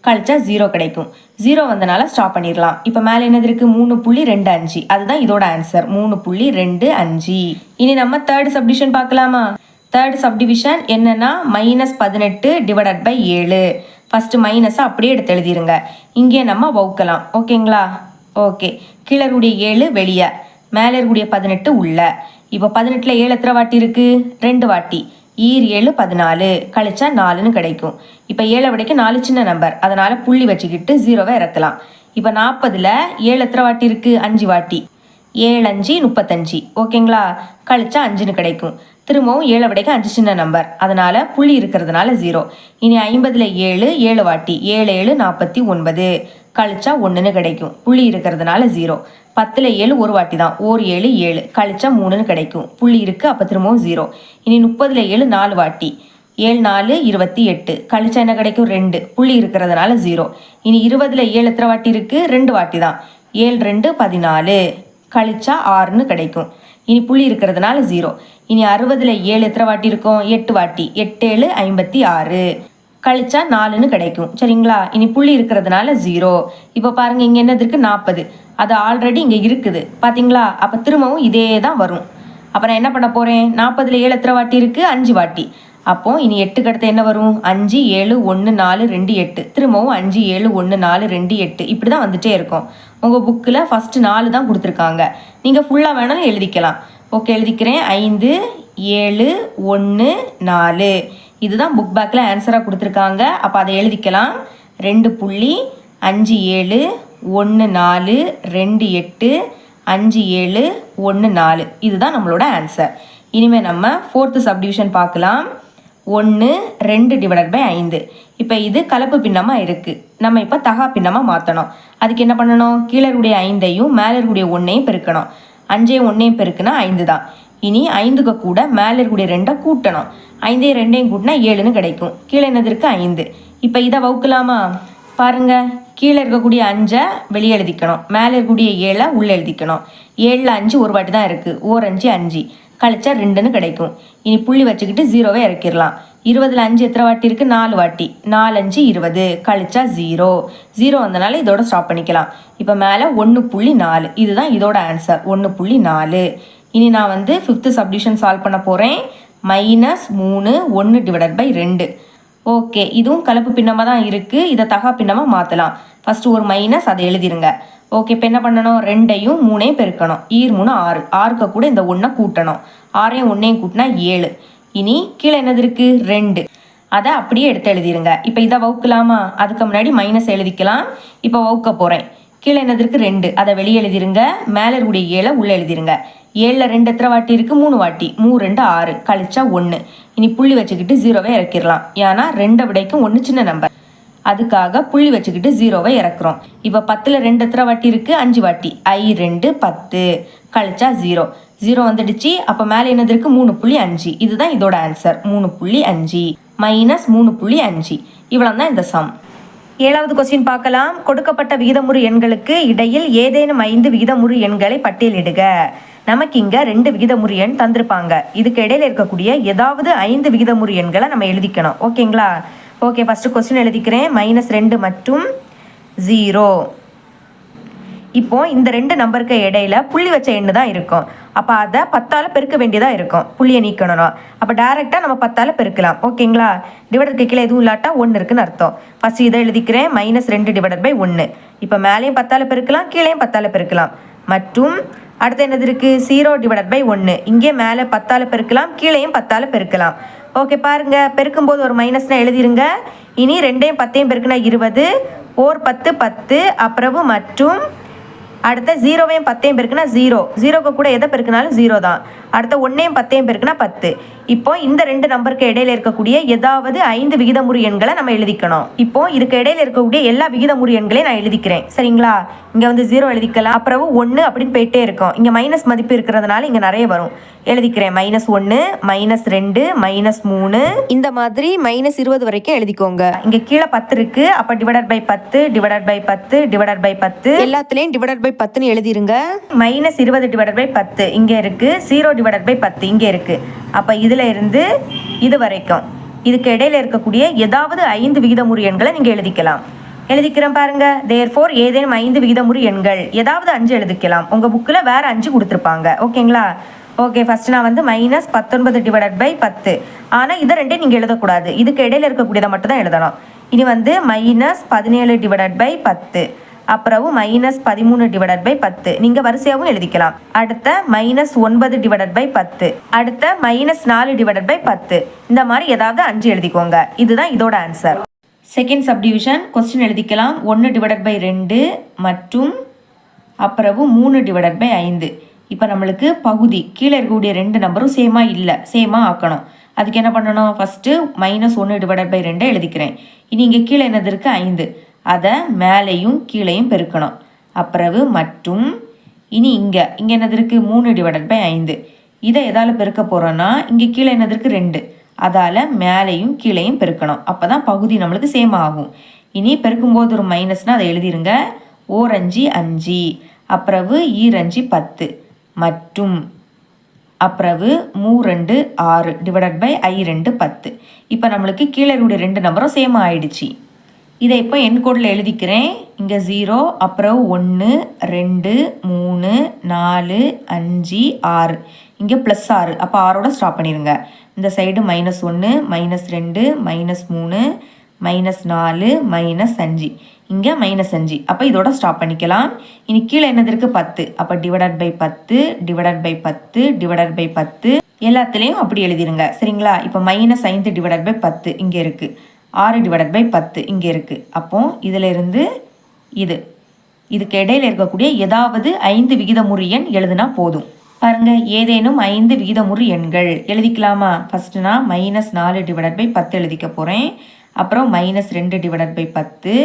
கழிச்சா 0 கிடைக்கும். 0 வந்தனால ஸ்டாப் பண்ணிடலாம். இப்போ மேலே என்னது இருக்குது? 3.25. அதுதான் இதோட ஆன்சர், 3.25. இனி நம்ம தேர்ட் சப்டிவிஷன் பார்க்கலாமா? தேர்ட் சப்டிவிஷன் என்னன்னா -18 டிவைடட் பை 7. ஃபஸ்ட்டு மைனஸை அப்படியே எடுத்து எழுதிருங்க. இங்கே நம்ம வகுக்கலாம். ஓகேங்களா? ஓகே, கீழே இருக்கக்கூடிய 7 வெளியே, மேலே இருக்கக்கூடிய 18 உள்ள. இப்போ 18ல் 7 எத்தனை வாட்டி இருக்குது? 2 வாட்டி. ஈர் 7 14 கழிச்சா 4ன்னு கிடைக்கும். இப்போ 7 விடைக்கு 4 சின்ன நம்பர், அதனால் புள்ளி வச்சுக்கிட்டு 0வை இறக்கலாம். இப்போ 40ல் 7 எத்தனை வாட்டி இருக்குது? 5 வாட்டி. 7 5 35. ஓகேங்களா? கழிச்சா 5ன்னு கிடைக்கும். திரும்பவும் 7 விடைக்கு 5 சின்ன நம்பர், அதனால் புள்ளி இருக்கிறதுனால 0. இனி 50ல் 7 வாட்டி. 7 7 49. கழிச்சா 1ன்னு கிடைக்கும். புள்ளி இருக்கிறதுனால 0. 10ல் 7 ஒரு வாட்டி தான். 7 7 கழிச்சா 3ன்னு கிடைக்கும். புள்ளி இருக்குது, அப்போ திரும்பவும் 0. இனி 30ல் 7 4 வாட்டி. 7 4 28. கழிச்சா என்ன கிடைக்கும்? 2. புள்ளி இருக்கிறதுனால 0. இனி 20ல் 7 எத்தனை வாட்டி இருக்குது? 2 வாட்டி தான். 7 2 14. கழிச்சா 6ன்னு கிடைக்கும். இனி புள்ளி இருக்கிறதுனால 0. இனி 60ல் 7 எத்தனை வாட்டி இருக்கும்? 8 வாட்டி. 8 7 56. கழிச்சா 4ன்னு கிடைக்கும். சரிங்களா? இனி புள்ளி இருக்கிறதுனால 0. இப்போ பாருங்கள், இங்கே என்னது இருக்குது? 40. அது ஆல்ரெடி இங்கே இருக்குது பார்த்தீங்களா? அப்போ திரும்பவும் இதே தான் வரும். அப்போ நான் என்ன பண்ண போகிறேன்? 40ல் 7 எத்தனை வாட்டி இருக்குது? 5 வாட்டி. அப்போது இனி 8க்கு அடுத்து என்ன வரும்? 5 7 1 4 2 8. திரும்பவும் 5 7 1 4 2 8. இப்படி தான் வந்துகிட்டே இருக்கும். உங்கள் புக்கில் ஃபஸ்ட்டு 4 தான் கொடுத்துருக்காங்க. நீங்கள் ஃபுல்லாக வேணாலும் எழுதிக்கலாம். ஓகே, எழுதிக்கிறேன். 5 7 1 4. இதுதான் புக் பேக்கில் ஆன்சராக கொடுத்துருக்காங்க. அப்போ அதை எழுதிக்கலாம். 2 புள்ளி 5 7 1 4 2 8 5 7 1 4. இதுதான் நம்மளோட ஆன்சர். இனிமேல் நம்ம 4th சப்டிவிஷன் பார்க்கலாம். 1 2 டிவைடட் பை 5. இப்போ இது கலப்பு பின்னமாக இருக்குது. நம்ம இப்போ தகா பின்னமாக மாற்றணும். அதுக்கு என்ன பண்ணணும்? கீழே இருக்கக்கூடிய 5ஐயும் மேலே இருக்கக்கூடிய 1ஐயும் பெருக்கணும். 5ஐயும் 1ஐயும் பெருக்குனா 5 தான். இனி 5க்கு கூட மேலே இருக்கக்கூடிய 2ஐ கூட்டணும். 5ஐயும் 2ஐயும் கூட்டினா 7ன்னு கிடைக்கும். கீழே என்னது இருக்குது? 5. இப்போ இதை வகுக்கலாமா? பாருங்கள், கீழே இருக்கக்கூடிய 5ஐ வெளியே எழுதிக்கணும், மேலே இருக்கக்கூடிய 7ஐ உள்ளே எழுதிக்கணும். 7ல் 5 ஒரு வாட்டி தான் இருக்குது. 1 5 5. கழிச்சா 2ன்னு கிடைக்கும். இனி புள்ளி வச்சுக்கிட்டு 0வை இறக்கிடலாம். 20ல் 5 எத்தனை வாட்டி இருக்குது? 4 வாட்டி. 4 5 20. கழிச்சா 0. 0 வந்தனால இதோட ஸ்டாப் பண்ணிக்கலாம். இப்போ மேலே 1.4. இதுதான் இதோட ஆன்சர், 1.4. இனி நான் வந்து 5th சப்டிவிஷன் சால்வ் பண்ண போகிறேன். -3 1 டிவைடட் பை 2. ஓகே, இதுவும் கலப்பு பின்னமாக தான் இருக்குது. இதை தகா பின்னமாக மாற்றலாம். ஃபஸ்ட்டு ஒரு மைனஸ், அதை எழுதிருங்க. ஓகே, இப்போ என்ன பண்ணணும்? 2ஐயும் 3ஐயும் பெருக்கணும். 3 6. 6க்கு கூட இந்த 1ஐ கூட்டணும். 6ஐயும் 1ஐயும் கூட்டினா 7. இனி கீழே என்னது இருக்குது? 2. அதை அப்படியே எடுத்து எழுதிருங்க. இப்போ இதை வகுக்கலாமா? அதுக்கு முன்னாடி மைனஸ் எழுதிக்கலாம். இப்போ வகுக்க போகிறேன். கீழே என்னது இருக்குது? 2. அதை வெளியே எழுதிருங்க. மேலே இருக்கக்கூடிய 7ஐ உள்ளே எழுதிருங்க. 7ல் 2 எத்தனை வாட்டி இருக்குது? 3 வாட்டி. 3 2 6. கழிச்சா 1. இனி புள்ளி வச்சுக்கிட்டு 0வை இறக்கிடலாம். ஏன்னா 2 விடைக்கும் 1 சின்ன நம்பர், அதுக்காக புள்ளி வச்சுக்கிட்டு 0வை இறக்குறோம். இப்போ 10ல் 2 எத்தனை வாட்டி இருக்குது? 5 வாட்டி. 2 10. கழிச்சா 0. 0 வந்துடுச்சு. அப்போ மேலே என்னது இருக்குது? 3.5. இதுதான் இதோட ஆன்சர், 3.5 -3.5. இவ்வளோ தான் இந்த சம். 7வது கொஸ்டின் பார்க்கலாம். கொடுக்கப்பட்ட விகிதமுறு எண்களுக்கு இடையில் ஏதேனும் 5 விகிதமுறு எண்களை பட்டியலிடுக. நமக்கு இங்கே 2 விகிதமுறு எண் தந்திருப்பாங்க. இதுக்கு இடையில இருக்கக்கூடிய ஏதாவது 5 விகிதமுறு எண்களை நம்ம எழுதிக்கணும். ஓகேங்களா? ஓகே, ஃபஸ்ட்டு கொஸ்டின் எழுதிக்கிறேன். -2 மற்றும் 0. இப்போ இந்த 2 நம்பருக்கு இடையில புள்ளி வச்ச எண்ணு தான் இருக்கும். அப்போ அதை 10ஆல் பெருக்க வேண்டியதாக இருக்கும். புள்ளியை நீக்கணும். அப்போ டேரெக்டாக நம்ம 10ஆல் பெருக்கலாம். ஓகேங்களா? டிவைடருக்கு கீழே எதுவும் இல்லாட்டா 1 இருக்குன்னு அர்த்தம். ஃபஸ்ட்டு இதை எழுதிக்கிறேன். -2 டிவைடட் பை 1. இப்போ மேலேயும் 10ஆல் பெருக்கலாம், கீழேயும் 10ஆல் பெருக்கலாம். மற்றும் அடுத்து என்னது இருக்குது? 0 டிவைடட் பை 1. இங்கே மேலே 10ஆல் பெருக்கலாம், கீழேயும் 10ஆல் பெருக்கலாம். ஓகே, பாருங்கள், பெருக்கும்போது ஒரு மைனஸ்னால் எழுதிருங்க. இனி 2ஐயும் 10ஐயும் பெருக்குனா 20. 4 10 10. அப்புறம் மற்றும் அடுத்த 0வையும் 10ஐயும் பெருக்குனா 0. 0க்கு கூட எதை பெருக்குனாலும் 0 தான். அடுத்த 1ஐயும் 10ஐயும் பெருக்குனா 10. இப்போ இந்த 2 நம்பருக்கு இடையில இருக்கக்கூடிய ஏதாவது 5 விகிதமுறு எண்களை நம்ம எழுதிக்கணும். இப்போ இதுக்கு இடையில இருக்கக்கூடிய எல்லா விகிதமுறு எண்களையும் நான் எழுதிக்கிறேன். சரிங்களா? இங்கே வந்து 0 எழுதிக்கலாம். அப்புறம் 1 அப்படின்னு போயிட்டே இருக்கும். இங்கே மைனஸ் மதிப்பு இருக்கிறதுனால இங்கே நிறைய வரும். எழுதிக்கிறேன். -1 -2 -3 இந்த மாதிரி -20 வரைக்கும் எழுதிக்கோங்க. இங்கே கீழே 10 இருக்குது. அப்போ divided by 10 divided by 10 divided by 10 எல்லாத்துலேயும் டிவைடட் பை 10ன்னு எழுதிருங்க. -20 டிவைடட் பை 10 இங்கே இருக்குது. 0 டிவைடட் பை 10 இங்கே இருக்குது. அப்போ இதில் இருந்து இது வரைக்கும் இதுக்கு இடையில இருக்கக்கூடிய ஏதாவது 5 விகிதமுறு எண்களை நீங்கள் எழுதிக்கலாம். எழுதிக்கிறேன் பாருங்க. தேர்ஃபோர் ஏதேனும் 5 விகிதமுறு எண்கள் ஏதாவது 5 எழுதிக்கலாம். உங்கள் புக்கில் வேறு 5 கொடுத்துருப்பாங்க. ஓகேங்களா? ஓகே, ஃபஸ்ட்டு நான் வந்து -19 டிவைடட் பை 10. ஆனால் இதை ரெண்டே நீங்கள் எழுதக்கூடாது. இதுக்கு இடையில இருக்கக்கூடியதை மட்டும் தான் எழுதணும். இனி வந்து -17 டிவைடட் பை 10. அப்புறம் -13/10 நீங்கள் வரிசையாகவும் எழுதிக்கலாம். அடுத்த -9/10, அடுத்த -4/10. இந்த மாதிரி ஏதாவது 5 எழுதிக்கோங்க. இதுதான் இதோட ஆன்சர். செகண்ட் சப்டிவிஷன் கொஸ்டின் எழுதிக்கலாம். 1/2 மற்றும் அப்புறம் 3/5. இப்போ நம்மளுக்கு பகுதி கீழே இருக்கக்கூடிய 2 நம்பரும் சேமாக ஆக்கணும். அதுக்கு என்ன பண்ணணும்? ஃபஸ்ட்டு -1/2 எழுதிக்கிறேன். இனி இங்கே கீழே என்னது இருக்குது? 5. அதை மேலேயும் கீழேயும் பெருக்கணும். அப்புறவு மற்றும் இனி இங்கே என்னது இருக்குது? 3/5. இதை எதால் பெருக்க போகிறோன்னா இங்கே கீழே என்னது இருக்குது? 2. அதால் மேலேயும் கீழேயும் பெருக்கணும். அப்போ தான் பகுதி நம்மளுக்கு சேம் ஆகும். இனி பெருக்கும்போது ஒரு மைனஸ்னால் அதை எழுதிருங்க. 4×5 5, அப்புறவு 2×5 10 மற்றும் அப்புறவு 3×2 6 /i2 10. இப்போ நம்மளுக்கு கீழே இருக்கக்கூடிய 2 நம்பரும் சேம் ஆயிடுச்சு. இதை இப்போ என் கோடில் எழுதிக்கிறேன். இங்கே 0, அப்புறம் 1 2 3 4 5 6, இங்கே +6. அப்போ 6ஓட ஸ்டாப் பண்ணிடுங்க. இந்த சைடு -1 -2 -3 -4 -5, இங்கே -5. அப்போ இதோட ஸ்டாப் பண்ணிக்கலாம். இனி கீழே என்னது இருக்குது? 10. அப்போ /10 எல்லாத்துலேயும் அப்படி எழுதிருங்க. சரிங்களா? இப்போ -5/10 இங்கே இருக்குது. 6/10 இங்கே இருக்குது. அப்போ இதில் இருந்து இதுக்கு இடையில இருக்கக்கூடிய ஏதாவது 5 விகிதமுறு எண் எழுதுனா போதும். பாருங்க, ஏதேனும் 5 விகிதமுறு எண்கள் எழுதிக்கலாமா? ஃபர்ஸ்ட் நான் -4/10 எழுதிக்க போகிறேன். அப்புறம் -2/10,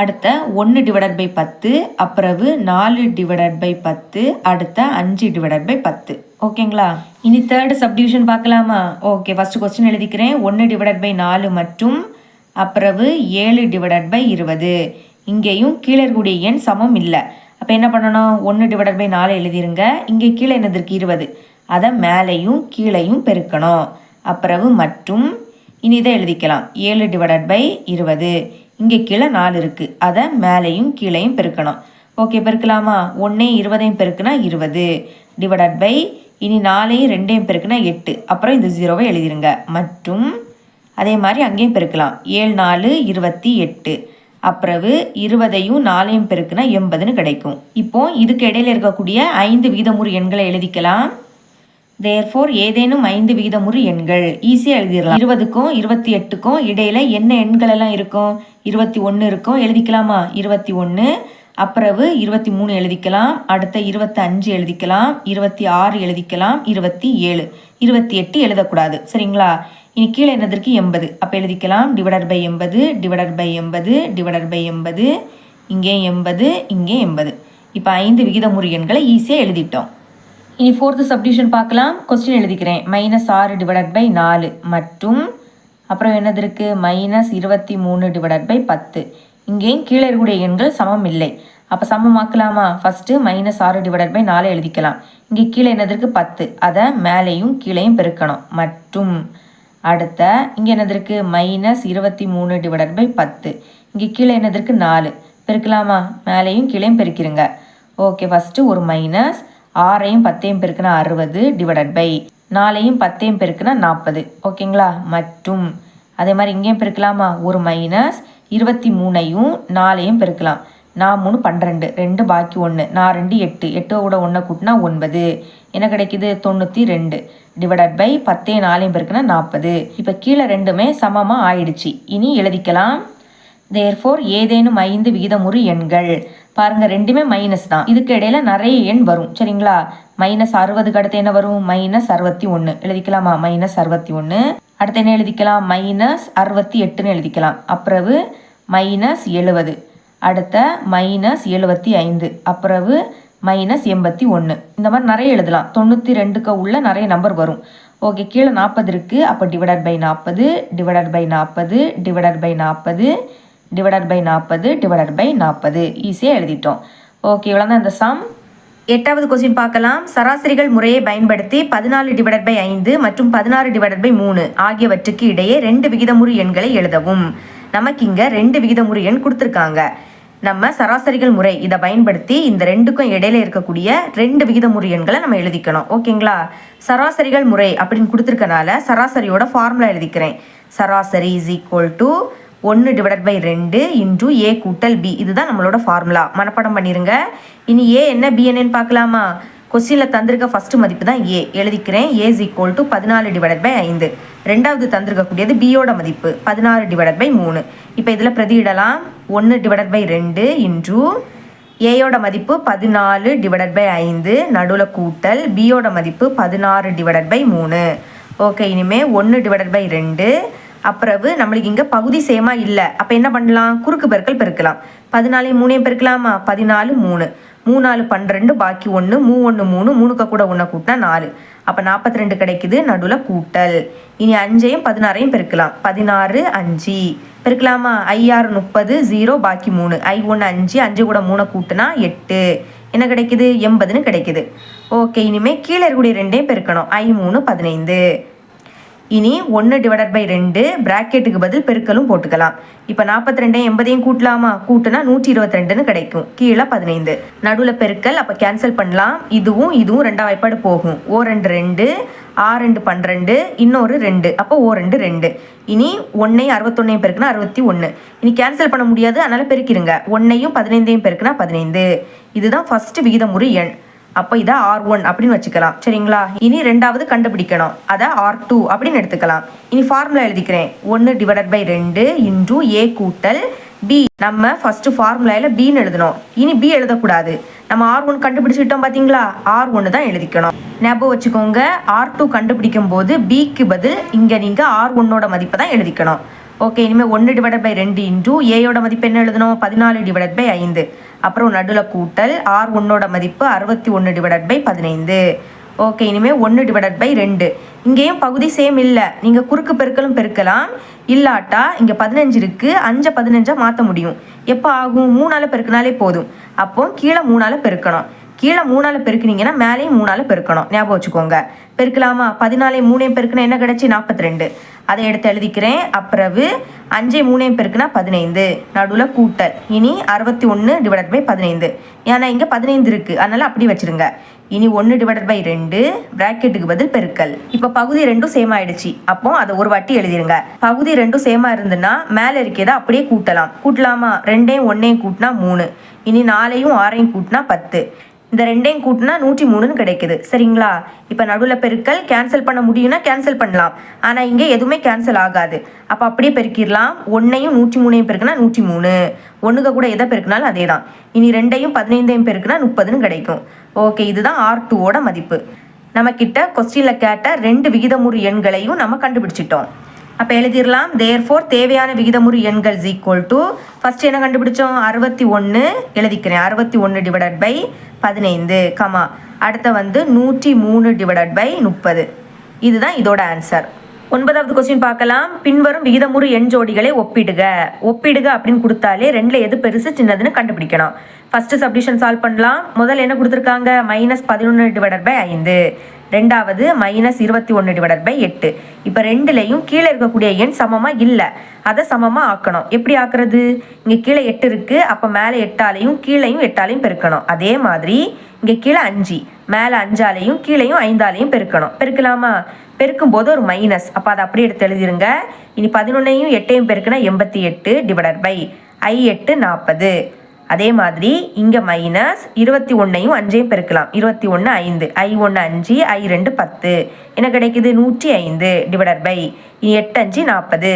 அடுத்த 1/10, அப்புறவு 4/10, அடுத்த 5/10. ஓகேங்களா? இனி தேர்ட் சப்டிவிஷன் பார்க்கலாமா? ஓகே, ஃபர்ஸ்ட் கொஸ்டின் எழுதிக்கிறேன். 1/4 மற்றும் அப்புறவு 7/20. இங்கேயும் கீழே இருக்கக்கூடிய எண் சமம் இல்லை. அப்போ என்ன பண்ணணும்? 1/4 எழுதிருங்க. இங்கே கீழே என்னது இருக்குது? 20. அதை மேலேயும் கீழேயும் பெருக்கணும். அப்புறவு மற்றும் இனி இதை எழுதிக்கலாம். 7/20. இங்கே கீழே 4 இருக்குது. அதை மேலேயும் கீழேயும் பெருக்கணும். ஓகே, பெருக்கலாமா? 1 பெருக்குனா 20 இனி 4 2 பெருக்குனா 8. அப்புறம் இந்த 0வை எழுதிருங்க. மற்றும் அதே மாதிரி அங்கேயும் பெருக்கலாம். 7 4 28. அப்புறவு 20ஐயும் 4ஐயும் பெருக்குனா 80ன்னு கிடைக்கும். இப்போ இதுக்கு இடையில இருக்கக்கூடிய 5 விகிதமுறு எண்களை எழுதிக்கலாம். தேர்ஃபோர் ஏதேனும் 5 விகிதமுறு எண்கள் ஈஸியாக எழுதிடலாம். 20க்கும் 28க்கும் இடையில என்ன எண்கள் எல்லாம் இருக்கும்? 21 இருக்கும். எழுதிக்கலாமா? 21, அப்புறவு 23 எழுதிக்கலாம். அடுத்த 25 எழுதிக்கலாம். 26 எழுதிக்கலாம். 27, 28 எழுதக்கூடாது. சரிங்களா? இனி கீழே என்னதற்கு 80. அப்போ எழுதிக்கலாம். /80 இங்கே 80, இங்கே 80. இப்போ 5 விகிதமுறு எண்களை ஈஸியாக எழுதிட்டோம். இனி ஃபோர்த்து சப்டிவிஷன் பார்க்கலாம். கொஸ்டின் எழுதிக்கிறேன். -6/4 மற்றும் அப்புறம் என்னது இருக்குது? -23/10. இங்கேயும் கீழே இருக்கக்கூடிய எண்கள் சமம் இல்லை. அப்போ சமமாக்கலாமா? ஃபஸ்ட்டு -6/4 எழுதிக்கலாம். இங்கே கீழே என்னதற்கு? 10. அதை மேலேயும் கீழேயும் பெருக்கணும். மற்றும் அடுத்த இங்கே என்னதற்கு? -23/10. இங்கே கீழே என்னதற்கு? 4. பெருக்கலாமா? மேலேயும் கீழேயும் பெருக்கிருங்க. ஓகே, ஃபஸ்ட்டு ஒரு மைனஸ். 6ஐயும் 10ஐயும் பெருக்குனா 60 4ஐயும் 10ஐயும் பெருக்குனா 40. ஓகேங்களா? மற்றும் அதே மாதிரி இங்கேயும் பெருக்கலாமா? ஒரு மைனஸ். 23ஐயும் 4ஐயும் பெருக்கலாம். 4 3 12, 2 பாக்கி 1, 4 2 8, 8 கூட 1 கூட்டினா 9. என்ன கிடைக்குது? 92 10ஐயும் 4ஐயும் பெருக்குனா 40. இப்போ கீழே ரெண்டுமே சமமாக ஆயிடுச்சு. இனி எழுதிக்கலாம். தேர்ஃபோர் ஏதேனும் 5 விகிதமுறு எண்கள். பாருங்க, ரெண்டுமே மைனஸ் தான். இதுக்கு இடையில நிறைய எண் வரும். சரிங்களா? -60க்கு அடுத்து என்ன வரும்? -61 எழுதிக்கலாமா? -61. அடுத்து என்ன எழுதிக்கலாம்? -68ன்னு எழுதிக்கலாம். அப்புறவு -70, அடுத்த -75, அப்புறவு -81. இந்த மாதிரி நிறைய எழுதலாம். 92க்கு உள்ள நிறைய நம்பர் வரும். ஓகே, கீழே 40 இருக்குது. அப்போ /40 ஈஸியாக எழுதிட்டோம். ஓகே, இவ்வளோ தான் இந்த சம். 8வது கொஸ்டின் பார்க்கலாம். சராசரிகள் முறையை பயன்படுத்தி 14/5 மற்றும் 16/3 ஆகியவற்றுக்கு இடையே 2 விகிதமுறு எண்களை எழுதவும். நமக்கு இங்கே 2 விகிதமுறு எண் கொடுத்துருக்காங்க. நம்ம சராசரிகள் முறை இதை பயன்படுத்தி இந்த ரெண்டுக்கும் இடையில இருக்கக்கூடிய 2 விகிதமுறு எண்களை நம்ம எழுதிக்கணும். ஓகேங்களா? சராசரிகள் முறை அப்படின்னு கொடுத்துருக்கனால சராசரியோட ஃபார்முலா எழுதிக்கிறேன். சராசரி = 1/2 இன்டூ ஏ கூட்டல் பி. இதுதான் நம்மளோட ஃபார்முலா. மனப்பாடம் பண்ணிடுங்க. இனி ஏ என்ன பி என்னன்னு பார்க்கலாமா? கொஸ்டினில் தந்திருக்க ஃபர்ஸ்ட் மதிப்பு தான் ஏ. எழுதிக்கிறேன். ஏ இஸ் ஈக்குவல் டு 14/5. ரெண்டாவது தந்திருக்கக்கூடியது பியோட மதிப்பு 16/3. இப்போ இதில் பிரதியிடலாம். 1/2 இன்டூ ஏயோட மதிப்பு 14/5, நடுவில் கூட்டல் பியோட மதிப்பு 16/3. ஓகே, இனிமேல் 1/2. அப்புறவு நம்மளுக்கு இங்கே பகுதி சேமா இல்லை. அப்போ என்ன பண்ணலாம்? குறுக்கு பெருக்கல் பெருக்கலாம். 14 3 பெருக்கலாமா? 14 3 3 4 12, பாக்கி 1 3 1 3 3 கூட 1 கூட்டினா 4. அப்போ 42 கிடைக்குது. நடுவில் கூட்டல். இனி 5ஐயும் 16ஐயும் பெருக்கலாம். 16 5 பெருக்கலாமா? 5 6 30 0 பாக்கி 3 I1 5 5 கூட 3 கூட்டினா 8. என்ன கிடைக்குது? 80ன்னு கிடைக்குது. ஓகே, இனிமேல் கீழே இருக்கக்கூடிய ரெண்டையும் பெருக்கணும். I3 15. இனி 1/2 பிராக்கெட்டுக்கு பதில் பெருக்கலும் போட்டுக்கலாம். இப்போ 42 80ஐயும் கூட்டலாமா? கூட்டினா 122ன்னு கிடைக்கும். கீழே 15, நடுவில் பெருக்கல். அப்போ கேன்சல் பண்ணலாம். இதுவும் இதுவும் 2 வாய்ப்பாடு போகும். O 2 2, R 2 12, இன்னொரு 2. அப்போ O 2 2. இனி 1ஐயும் 61ஐயும் பெருக்குனா 61. இனி கேன்சல் பண்ண முடியாது, அதனால் பெருக்கிடுங்க. 1ஐயும் 15ஐயும் பெருக்குனா 15. இதுதான் ஃபர்ஸ்ட் விகிதமுறு எண். அப்போ இதை R1 அப்படின்னு வச்சுக்கலாம். சரிங்களா? இனி ரெண்டாவது கண்டுபிடிக்கணும். அதை R2 அப்படின்னு எடுத்துக்கலாம். இனி ஃபார்முலா எழுதிக்கிறேன். 1/2 இன்டூ ஏ கூட்டல் பி. நம்ம ஃபர்ஸ்ட் ஃபார்முலாவில் பின்னு எழுதணும். இனி பி எழுதக்கூடாது. நம்ம R1 கண்டுபிடிச்சிட்டோம் பார்த்தீங்களா? R1 தான் எழுதிக்கணும். ஞாபகம் வச்சுக்கோங்க. R2 கண்டுபிடிக்கும் போது பிக்கு பதில் இங்கே நீங்கள் R1ஓட மதிப்பை தான் எழுதிக்கணும். ஓகே, இனிமேல் 1/2 இன்டூ ஏயோட மதிப்பு என்ன எழுதணும்? 14/5. அப்புறம் நடுவில் கூட்டல். R1ஓட மதிப்பு 61/15. ஓகே, இனிமேல் 1/2. இங்கேயும் பகுதி சேம் இல்லை. நீங்கள் குறுக்கு பெருக்கலும் பெருக்கலாம். இல்லாட்டா இங்கே 15 இருக்குது, 5 15 மாற்ற முடியும். எப்போ ஆகும்? 3ஆல் பெருக்கினாலே போதும். அப்போ கீழே 3ஆல் பெருக்கணும். கீழே 3ஆல் பெருக்கினீங்கன்னா மேலேயும் 3ஆல் பெருக்கணும். ஞாபகம் வச்சுக்கோங்க. பெருக்கலாமா? 14 3 பெருக்கினா என்ன கிடைச்சி? 42. அதை எடுத்து எழுதிக்கிறேன். அப்புறவு 5 3 பெருக்குனா 15, நடுவில் கூட்டல். இனி 61/15. ஏன்னா இங்கே 15 இருக்குது, அதனால் அப்படி வச்சுருங்க. இனி 1/2 பிராக்கெட்டுக்கு பதில் பெருக்கல். இப்போ பகுதி 2 சேம் ஆயிடுச்சு. அப்போ அதை ஒரு வாட்டி எழுதிருங்க. பகுதி 2 சேமா இருந்துன்னா மேலே இருக்கிறத அப்படியே கூட்டலாம். கூட்டலாமா? 2ஐயும் 1ஐயும் கூட்டினா 3. இனி 4ஐயும் 6ஐயும் கூட்டினா 10. இந்த 2ஐயும் கூட்டினா 103ன்னு கிடைக்குது. சரிங்களா? இப்போ நடுவில் பெருக்கல். கேன்சல் பண்ண முடியும்னா கேன்சல் பண்ணலாம். ஆனால் இங்கே எதுவுமே கேன்சல் ஆகாது. அப்போ அப்படியே பெருக்கிடலாம். 1ஐயும் 103ஐயும் பெருக்குனா 103. 1க்கு கூட எதை பெருக்கினாலும் அதே தான். இனி 2ஐயும் 15ஐயும் பெருக்குனா 30ன்னு கிடைக்கும். ஓகே, இதுதான் R2ஓட மதிப்பு. நம்ம கிட்ட கொஸ்டினில் கேட்ட 2 விகிதமுறு எண்களையும் நம்ம கண்டுபிடிச்சிட்டோம். அப்போ எழுதிடலாம். தேர்ஃபோர் தேவையான விகிதமுறு எண்கள் இஸ் ஈக்குவல் டு ஃபர்ஸ்ட் என்ன கண்டுபிடிச்சோம்? 61 எழுதிக்கிறேன். 61/15, கமா அடுத்த வந்து 103/30. இதுதான் இதோட ஆன்சர். 9வது கொஸ்டின் பார்க்கலாம். பின்வரும் விகிதமுறு எண் ஜோடிகளை ஒப்பிடுக. ஒப்பிடுக அப்படின்னு கொடுத்தாலே 2ல் எது பெருசு சின்னதுன்னு கண்டுபிடிக்கணும். ஃபர்ஸ்ட் சப்டிஷன் சால்வ் பண்ணலாம். முதல்ல என்ன கொடுத்துருக்காங்க? -11/5. ரெண்டாவது -21/8. இப்போ 2லையும் கீழே இருக்கக்கூடிய எண் சமமாக இல்லை. அதை சமமாக ஆக்கணும். எப்படி ஆக்குறது? இங்கே கீழே 8 இருக்குது. அப்போ மேலே 8ஆலையும் கீழேயும் 8ஆலையும் பெருக்கணும். அதே மாதிரி இங்கே கீழே 5, மேலே 5ஆலையும் கீழேயும் 5ஆலையும் பெருக்கணும். பெருக்கலாமா? பெருக்கும் போது ஒரு மைனஸ். அப்போ அதை அப்படியே எடுத்து எழுதிருங்க. இனி 11ஐயும் 8ஐயும் பெருக்குனா 88/I8 40. அதே மாதிரி இங்கே மைனஸ் 21ஐயும் 5ஐயும் பெருக்கலாம். 21 5, I1 5, I2 10. என்ன கிடைக்குது? 105/. இனி 8 5 40.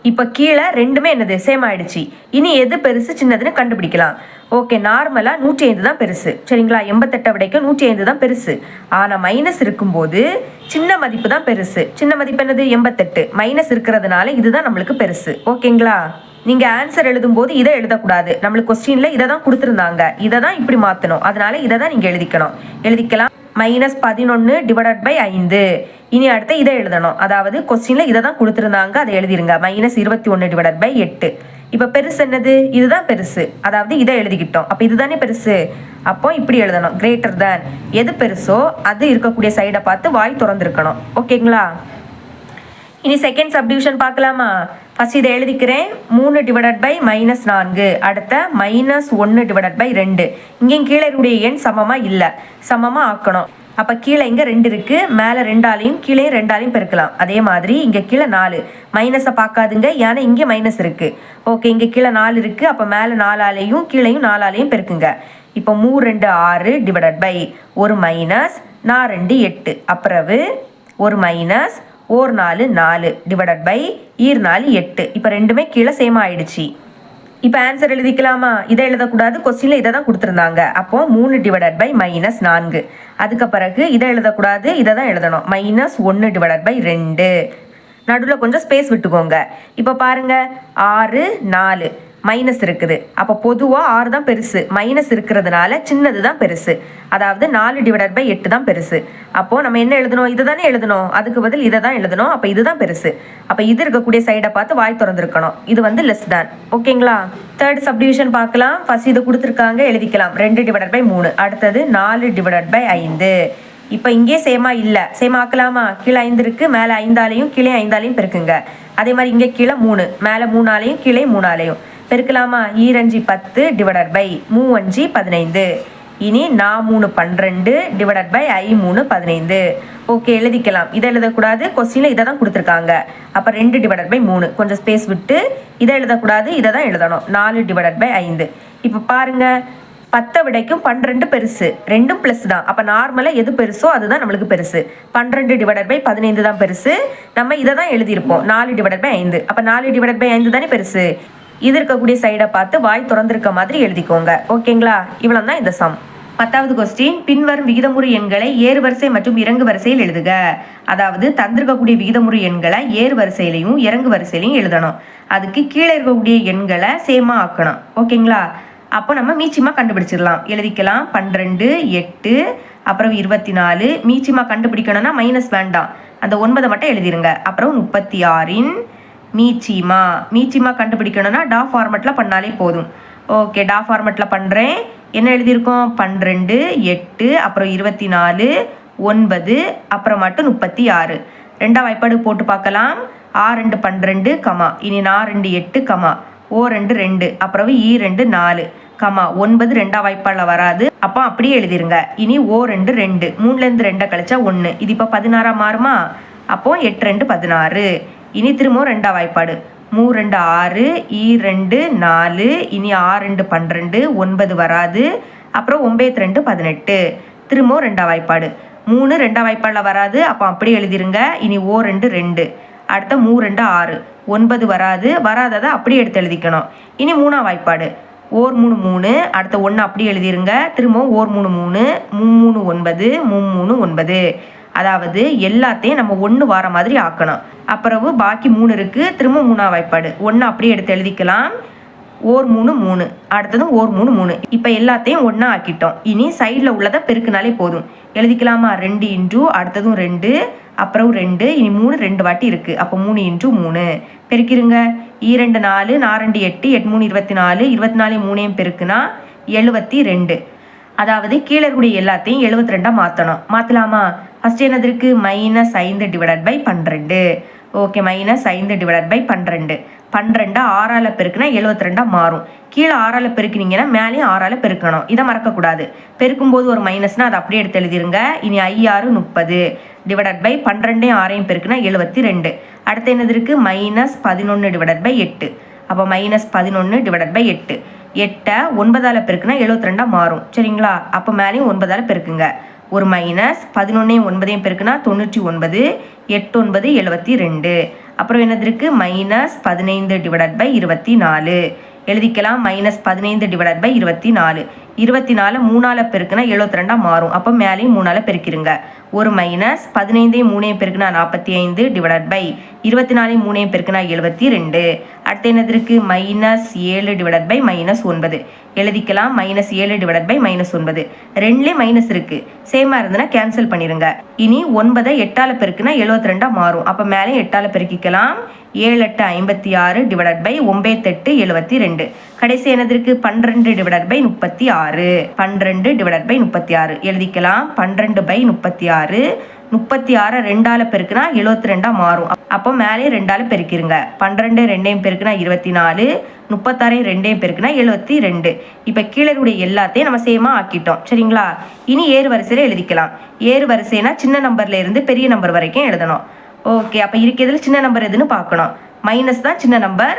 இப்போ கீழே ரெண்டுமே என்னது? சேம் ஆயிடுச்சு. இனி எது பெருசு சின்னதுன்னு கண்டுபிடிக்கலாம். ஓகே, நார்மலாக 105 தான் பெருசு. சரிங்களா? 88 விடைக்கு 105 தான் பெருசு. ஆனால் மைனஸ் இருக்கும்போது சின்ன மதிப்பு தான் பெருசு. சின்ன மதிப்பு என்னது? 88. மைனஸ் இருக்கிறதுனால இதுதான் நம்மளுக்கு பெருசு. ஓகேங்களா? நீங்கள் ஆன்சர் எழுதும்போது இதை எழுதக்கூடாது. நம்மளுக்கு கொஸ்டினில் இதை தான் கொடுத்துருந்தாங்க. இதை தான் இப்படி மாற்றணும். அதனால இதை தான் நீங்கள் எழுதிக்கலாம். -11/5. இனி அடுத்து இதை எழுதணும். அதாவது கொஸ்டினில் இதை தான் கொடுத்துருந்தாங்க, அதை எழுதிருங்க. -21/8. இப்போ பெருசு என்னது? இதுதான் பெருசு. அதாவது இதை எழுதிக்கிட்டோம். அப்போ இதுதானே பெருசு. அப்போ இப்படி எழுதணும். Greater than. எது பெருசோ அது இருக்கக்கூடிய சைடை பார்த்து வாய் திறந்துருக்கணும். ஓகேங்களா? இனி செகண்ட் சப்டிவிஷன் பார்க்கலாமா? ஃபஸ்ட் இதை எழுதிக்கிறேன். 3 டிவைடட் பை -4. அடுத்த -1 டிவைடட் பை 2. இங்கேயும் கீழே இருக்கக்கூடிய எண் சமமாக இல்லை, சமமாக ஆக்கணும். அப்போ கீழே இங்கே 2 இருக்குது, மேலே 2ஆலையும் கீழே 2ஆலையும் பெருக்கலாம். அதே மாதிரி இங்கே கீழே 4, மைனஸை பார்க்காதுங்க, ஏன்னா இங்கே மைனஸ் இருக்குது. ஓகே, இங்கே கீழே 4 இருக்குது, அப்போ மேலே 4ஆலையும் கீழேயும் 4ஆலையும் பெருக்குங்க. இப்போ 3 2 6 டிவைடட் பை ஒரு மைனஸ் 4 2 8, அப்புறவு ஒரு மைனஸ் 1 4 4 டிவைடட் பை 4 8. இப்போ ரெண்டுமே கீழே சேம் ஆயிடுச்சு. இப்போ ஆன்சர் எழுதிக்கலாமா? இதை எழுதக்கூடாது, கொஸ்டினில் இதை தான் கொடுத்துருந்தாங்க. அப்போ 3 டிவைடட் பை -4. அதுக்கு பிறகு இதை எழுதக்கூடாது, இதை தான் எழுதணும். -1 டிவைடட் பை 2. நடுவில் கொஞ்சம் ஸ்பேஸ் விட்டுக்கோங்க. இப்போ பாருங்க 6 4 மைனஸ் இருக்குது. அப்போ பொதுவாக 6 தான் பெருசு, மைனஸ் இருக்கிறதுனால சின்னது தான் பெருசு. அதாவது 4 டிவைடட் பை 8 தான் பெருசு. அப்போது நம்ம என்ன எழுதணும்? இதை தானே எழுதணும், அதுக்கு பதில் இதை தான் எழுதணும். அப்போ இதுதான் பெருசு. அப்போ இது இருக்கக்கூடிய சைடை பார்த்து வாய் திறந்துருக்கணும். இது வந்து லெஸ் தான். ஓகேங்களா? தேர்ட் சப்டிவிஷன் பார்க்கலாம். ஃபர்ஸ்ட் இது கொடுத்துருக்காங்க, எழுதிக்கலாம். 2 டிவைடட் பை 3. அடுத்தது 4 டிவைடட் பை 5. இப்போ இங்கே சேமா இல்லை, சேமா ஆக்கலாமா? கீழே 5 இருக்குது, மேலே 5ஆலையும் கீழே 5ஆலையும் பெருக்குங்க. அதே மாதிரி இங்கே கீழே 3, மேலே 3ஆலையும் கீழே 3ஆலையும் பெருக்கலாமா? 2 10 டிவைடட் பை 3 15. இனி 4 12 டிவைடட் பை 3 15. ஓகே, எழுதிக்கலாம். இதை எழுதக்கூடாது, கொஸ்டினில் இதை தான் கொடுத்துருக்காங்க. அப்போ 2 டிவைடட் பை 3, கொஞ்சம் ஸ்பேஸ் விட்டு இதை எழுதக்கூடாது, இதை தான் எழுதணும். 4 டிவைடட் பை 5. இப்போ பாருங்க 10 விடைக்கும் 12 பெருசு, ரெண்டும் ப்ளஸ் தான். அப்போ நார்மலாக எது பெருசோ அதுதான் நம்மளுக்கு பெருசு. 12 டிவைடட் பை 15 தான் பெருசு. நம்ம இதை தான் எழுதியிருப்போம், 4 டிவைடட் பை 5. அப்போ 4 டிவைடட் பை 5 தானே பெருசு. இது இருக்கக்கூடிய சைடை பார்த்து வாய் திறந்திருக்க மாதிரி எழுதிக்கோங்க. ஓகேங்களா? இவ்வளோ தான் இந்த சம். 10வது கொஸ்டின், பின்வரும் விகிதமுறு எண்களை ஏறு வரிசை மற்றும் இறங்கு வரிசையில் எழுதுக. அதாவது தந்திருக்கக்கூடிய விகிதமுறு எண்களை ஏறு வரிசையிலையும் இறங்கு வரிசையிலையும் எழுதணும். அதுக்கு கீழே இருக்கக்கூடிய எண்களை சேமா ஆக்கணும். ஓகேங்களா? அப்போ நம்ம மீச்சிமா கண்டுபிடிச்சிடலாம். எழுதிக்கலாம். 12 8 அப்புறம் 24. மீச்சிமா கண்டுபிடிக்கணும்னா மைனஸ் வேண்டாம், அந்த 9 மட்டும் எழுதிருங்க. அப்புறம் 36 மீச்சிமா கண்டுபிடிக்கணும்னா டா ஃபார்மெட்டில் பண்ணாலே போதும். ஓகே, டா ஃபார்மெட்டில் பண்ணுறேன். என்ன எழுதியிருக்கோம்? 12 8 அப்புறம் 24 9 அப்புறம் மட்டும் 36. ரெண்டாம் வாய்ப்பாடு போட்டு பார்க்கலாம். 6 2 12 கமா, இனி 4 2 8 கமா, O 2 2 அப்புறம் E 2 4 கமா 9 ரெண்டாம் வாய்ப்பாடில் வராது. அப்போ அப்படியே எழுதிருங்க. இனி O 2 2, 3லேருந்து 2 கழிச்சா 1. இது இப்போ 16 மாறுமா? அப்போ 8 2 16. இனி திரும்ப ரெண்டாம் வாய்ப்பாடு. 3 2 6 E 2 4, இனி 6 2 12 9 வராது. அப்புறம் 9 2 18. திரும்ப ரெண்டாம் வாய்ப்பாடு. 3 ரெண்டாம் வாய்ப்பாடில் வராது, அப்போ அப்படியே எழுதிருங்க. இனி O 2 2, அடுத்த 3 2 6 9 வராது, வராததை அப்படியே எடுத்து எழுதிக்கணும். இனி மூணாம் வாய்ப்பாடு. ஓர் 3 3, அடுத்த 1 அப்படியே எழுதிருங்க. திரும்ப ஓர் 3 3 3 9 3 9. அதாவது எல்லாத்தையும் நம்ம 1 வார மாதிரி ஆக்கணும். அப்புறம் பாக்கி 3 இருக்குது, திரும்ப மூணாம் வாய்ப்பாடு. 1 அப்படியே எடுத்து எழுதிக்கலாம். ஓர் 3 3, அடுத்ததும் ஓர் 3 3. இப்போ எல்லாத்தையும் 1 ஆக்கிட்டோம். இனி சைடில் உள்ளதை பெருக்குனாலே போதும். எழுதிக்கலாமா? 2 இன்ட்டு அடுத்ததும் 2 அப்புறம் 2, இனி 3 2 வாட்டி இருக்குது. அப்போ 3 இன்ட்டு 3 பெருக்கிருங்க. 2 4 4 2 8 8 3 24 24 3 பெருக்குனா 72. அதாவது கீழே இருக்கக்கூடிய எல்லாத்தையும் 72 மாற்றணும். மாற்றலாமா? ஃபஸ்ட் என்னது இருக்குது? -5 divided by 12. Okay, -5 divided by 12. 12 6ஆல் பெருக்குனா 72 மாறும். கீழே 6ஆல் பெருக்குனீங்கன்னா மேலேயும் 6ஆல் பெருக்கணும். இதை மறக்கக்கூடாது. பெருக்கும்போது ஒரு மைனஸ்னால் அதை அப்படியே எடுத்து எழுதிருங்க. இனி 5 6 30 டிவைடட் பை 12 6 பெருக்குனா 72. அடுத்து என்னது இருக்குது? -11 டிவைடட் பை 8. அப்போ -11 டிவைடட் பை 8. 8 9ஆல் பெருக்குனா 72 மாறும். சரிங்களா? அப்போ மேலேயும் 9ஆல் பெருக்குங்க. ஒரு -11 9 பெருக்குனா 99. 8 9 72. அப்புறம் என்னது இருக்குது? -15 டிவைடட் பை 24. எழுதிக்கலாம். -15 டிவைடட் பை 24. 24 3ஆல் பெருக்குனா 72 மாறும். அப்போ மேலேயும் 3ஆல் பெருக்கிருங்க. ஒரு -15 3 பெருக்குனா 45 டிவைடட் பை 24 3 பெருக்குனா 72. அடுத்து என்னது இருக்குது? -7 டிவைடட் பை -9. எழுதிக்கலாம். -7 டிவைடட் பை -9. ரெண்டுலேயே மைனஸ் இருக்குது, சேமாக இருந்ததுன்னா கேன்சல் பண்ணிடுங்க. இனி 9 8ஆல் பெருக்குனா 72 மாறும். அப்போ மேலே 8ஆல் பெருக்கிக்கலாம். 7 8 56 டிவைடட் பை 9 8 72. கடைசி என்னது இருக்குது? 12 டிவைடட் பை 36. 12 டிவைடட் பை 36 எழுதிக்கலாம். 12 பை 36 36 2ஆல் பெருக்குனா 72 மாறும். அப்போ மேலே 2ஆல் பெருக்கிருங்க. 12 2ஐயும் பெருக்குனா 24, 36 2ஐயும் பெருக்குனா 72. இப்போ கீழே இருக்கக்கூடிய எல்லாத்தையும் நம்ம சேமா ஆக்கிட்டோம். சரிங்களா? இனி ஏறு வரிசையில் எழுதிக்கலாம். ஏறு வரிசைனா சின்ன நம்பர்ல இருந்து பெரிய நம்பர் வரைக்கும் எழுதணும். ஓகே, அப்போ இருக்கிறதுல சின்ன நம்பர் எதுன்னு பார்க்கணும். மைனஸ் தான் சின்ன நம்பர்.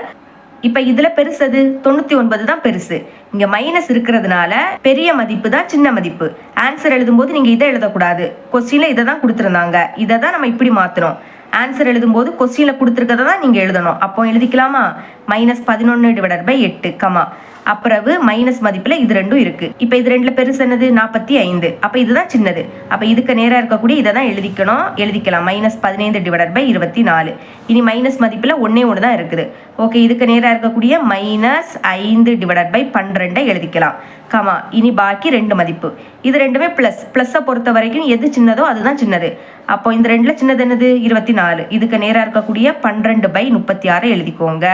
இப்போ இதில் பெருசது 99 தான் பெருசு. இங்கே மைனஸ் இருக்கிறதுனால பெரிய மதிப்பு தான் சின்ன மதிப்பு. ஆன்சர் எழுதும்போது நீங்கள் இதை எழுதக்கூடாது. கொஸ்டினில் இதை தான் கொடுத்துருந்தாங்க. இதை தான் நம்ம இப்படி மாற்றணும். ஆன்சர் எழுதும்போது கொஸ்டினில் கொடுத்துருக்கதை தான் நீங்கள் எழுதணும். அப்போ எழுதிக்கலாமா? -11/8, கமா அப்புறவு மைனஸ் மதிப்பில் இது ரெண்டும் இருக்குது. இப்போ இது ரெண்டில் பெருசு என்னது? 45. அப்போ இதுதான் சின்னது. அப்போ இதுக்கு நேராக இருக்கக்கூடிய இதை தான் எழுதிக்கணும். எழுதிக்கலாம் -15/24. இனி மைனஸ் மதிப்பில் ஒன்றே ஒன்று தான் இருக்குது. ஓகே, இதுக்கு நேராக இருக்கக்கூடிய -5/12 எழுதிக்கலாம். கமா இனி பாக்கி 2 மதிப்பு. இது ரெண்டுமே ப்ளஸ்ஸை பொறுத்த வரைக்கும் எது சின்னதோ அதுதான் சின்னது. அப்போ இந்த ரெண்டில் சின்னது என்னது? 24. இதுக்கு நேராக இருக்கக்கூடிய 12/36 எழுதிக்கோங்க.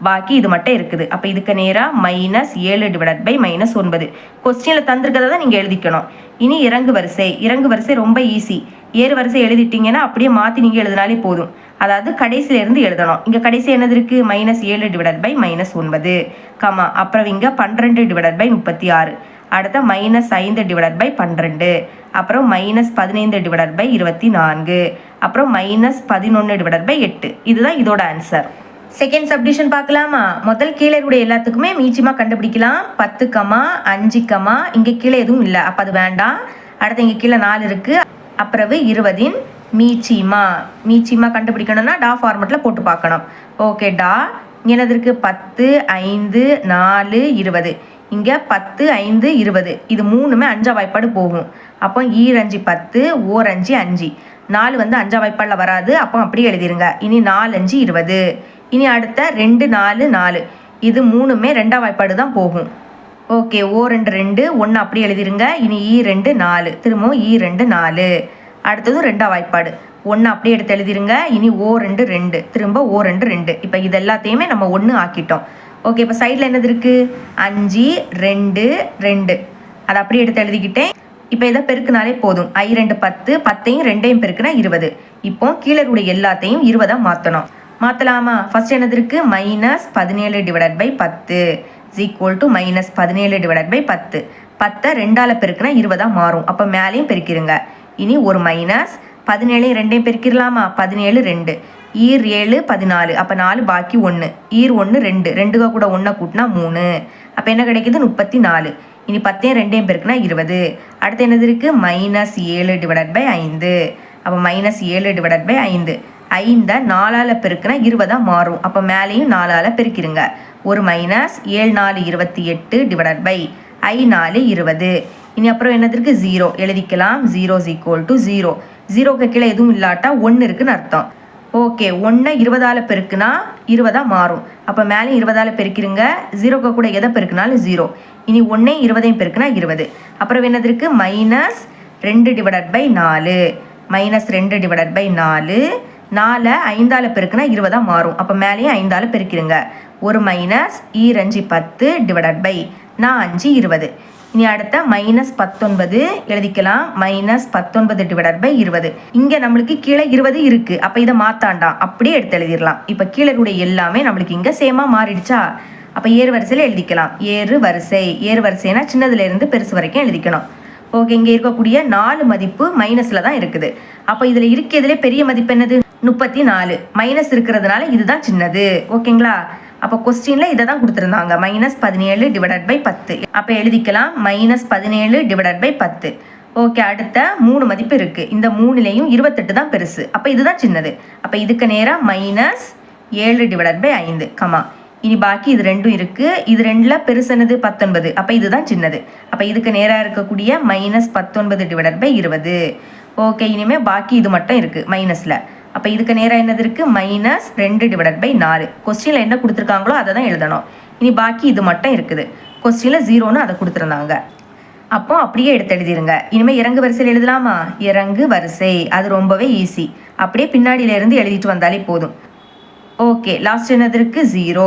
பாக்கி இது மட்டும் இருக்குது. அப்போ இதுக்கு நேராக -7/-9. கொஸ்டினில் தந்திருக்கதை தான் நீங்கள் எழுதிக்கணும். இனி இறங்கு வரிசை. இறங்கு வரிசை ரொம்ப ஈஸி. ஏறு வரிசை எழுதிட்டீங்கன்னா அப்படியே மாற்றி நீங்கள் எழுதினாலே போதும். அதாவது கடைசியிலேருந்து எழுதணும். இங்கே கடைசி என்னது இருக்குது? -7/-9, கமா அப்புறம் இங்கே 12/36. அடுத்த -5/12, அப்புறம் -15/24, அப்புறம் -11/8. இதுதான் இதோட ஆன்சர். செகண்ட் சப்டிஷன் பார்க்கலாமா? முதல் கீழே கூட எல்லாத்துக்குமே மீச்சிமா கண்டுபிடிக்கலாம். 10, 5, இங்கே கீழே எதுவும் இல்லை, அப்போ அது வேண்டாம். அடுத்து இங்கே கீழே 4 இருக்குது. அப்புறம் 20 மீச்சிமா கண்டுபிடிக்கணும்னா டா ஃபார்மெட்டில் போட்டு பார்க்கணும். ஓகே, டா இங்கே என்னது இருக்குது? 10, 5, 4, 20. இங்கே 10, 5, 20. இது மூணுமே 5ஆம் வாய்ப்பாடு போகும். அப்போ 5 10, 5 5. 4 வந்து 5ஆம் வாய்ப்பாடில் வராது. அப்போ அப்படியே எழுதிருங்க. இனி 4 5 20. இனி அடுத்த 2 4 4. இது மூணுமே 2ஆம் வாய்ப்பாடு தான் போகும். ஓகே, 2 2 1 அப்படியே எழுதிருங்க. இனி 2 4, திரும்பவும் 2 4. அடுத்ததும் 2ஆம் வாய்ப்பாடு 1 அப்படியே எடுத்து எழுதிருங்க. இனி 2 2, திரும்ப 2 2. இப்போ இது எல்லாத்தையுமே நம்ம 1 ஆக்கிட்டோம். ஓகே, இப்போ சைடில் என்னது இருக்குது? 5 2 2. அதை அப்படியே எடுத்து எழுதிக்கிட்டேன். இப்போ இதை பெருக்குனாலே போதும். 2 10, 10ஐயும் 2ஐயும் பெருக்குனா 20. இப்போ கீழே கூட எல்லாத்தையும் 20ஆக மாற்றணும். மாற்றலாமா? ஃபர்ஸ்ட் என்னது இருக்குது? -17/10 -17/10. 10 2ஆல் பெருக்குனா 20ஆக மாறும். அப்போ மேலேயும் பெருக்கிடுங்க. இனி ஒரு மைனஸ் 17ஐயும் 2ஐயும் பெருக்கிடலாமா? 17 2, 7 14. அப்போ 4 பாக்கி 1, 1 2, 2 கூட 1 கூட்டினா 3. அப்போ என்ன கிடைக்குது? 34. இனி 10ஐயும் 2ஐயும் பெருக்குனா 20. அடுத்து என்னது இருக்குது? -7/5. அப்போ -7/5. 5 4ஆல் பெருக்குனா 20ஆக மாறும். அப்போ மேலேயும் 4ஆல் பெருக்கிடுங்க. ஒரு மைனஸ் 7 4 28 I 4 20. இனி அப்புறம் என்னது இருக்குது? 0 எழுதிக்கலாம். 0 = 0. 0க்கு கீழே எதுவும் இல்லாட்டா 1 இருக்குன்னு அர்த்தம். ஓகே, 1 20ஆல் பெருக்குனா 20ஆக மாறும். அப்போ மேலே 20ஆல் பெருக்கிருங்க. 0க்கு கூட எதை பெருக்குனாலும் 0. இனி 1 20ஐயும் பெருக்குனா 20. அப்புறம் என்னது இருக்குது? -2/4. -2/4. 4 5ஆல் பெருக்குனா 20ஆக மாறும். அப்போ மேலேயும் 5ஆல் பெருக்கிருங்க. ஒரு மைனஸ் 5 10 5 20. இனி அடுத்த -19 எழுதிக்கலாம். -19/20. இங்கே நம்மளுக்கு கீழே 20 இருக்குது. அப்போ இதை மாற்றாண்டாம், அப்படியே எடுத்து எழுதிடலாம். இப்போ கீழே கூட எல்லாமே நம்மளுக்கு இங்கே சேமாக மாறிடுச்சா? அப்போ ஏறு வரிசையில் எழுதிக்கலாம். ஏறு வரிசைனா சின்னதுலேருந்து பெருசு வரைக்கும் எழுதிக்கணும். ஓகே, இங்கே இருக்கக்கூடிய 4 மதிப்பு மைனஸில் தான் இருக்குது. அப்போ இதில் இருக்கிறதுலே பெரிய மதிப்பு என்னது? 34. மைனஸ் இருக்கிறதுனால இதுதான் சின்னது. ஓகேங்களா? அப்போ கொஸ்டினில் இதை தான் கொடுத்துருந்தாங்க. -17/10. அப்போ எழுதிக்கலாம் -17/10. ஓகே, அடுத்த 3 மதிப்பு இருக்குது. இந்த 3லேயும் 28 தான் பெருசு. அப்போ இதுதான் சின்னது. அப்போ இதுக்கு நேராக -7/5, கமா இனி பாக்கி இது ரெண்டும் இருக்குது. இது ரெண்டில் பெருசுனது 19. அப்போ இதுதான் சின்னது. அப்போ இதுக்கு நேராக இருக்கக்கூடிய -19/20. ஓகே, இனிமேல் பாக்கி இது மட்டும் இருக்குது மைனஸில். அப்போ இதுக்கு நேராக என்னது இருக்குது? -2/4. கொஸ்டினில் என்ன கொடுத்துருக்காங்களோ அதை தான் எழுதணும். இனி பாக்கி இது மட்டும் இருக்குது. கொஸ்டினில் 0ன்னு அதை கொடுத்துருந்தாங்க. அப்போ அப்படியே எடுத்து எழுதிருங்க. இனிமேல் இறங்கு வரிசையில் எழுதலாமா? இறங்கு வரிசை அது ரொம்பவே ஈஸி. அப்படியே பின்னாடியிலேருந்து எழுதிட்டு வந்தாலே போதும். ஓகே, லாஸ்ட் என்னது இருக்குது? 0.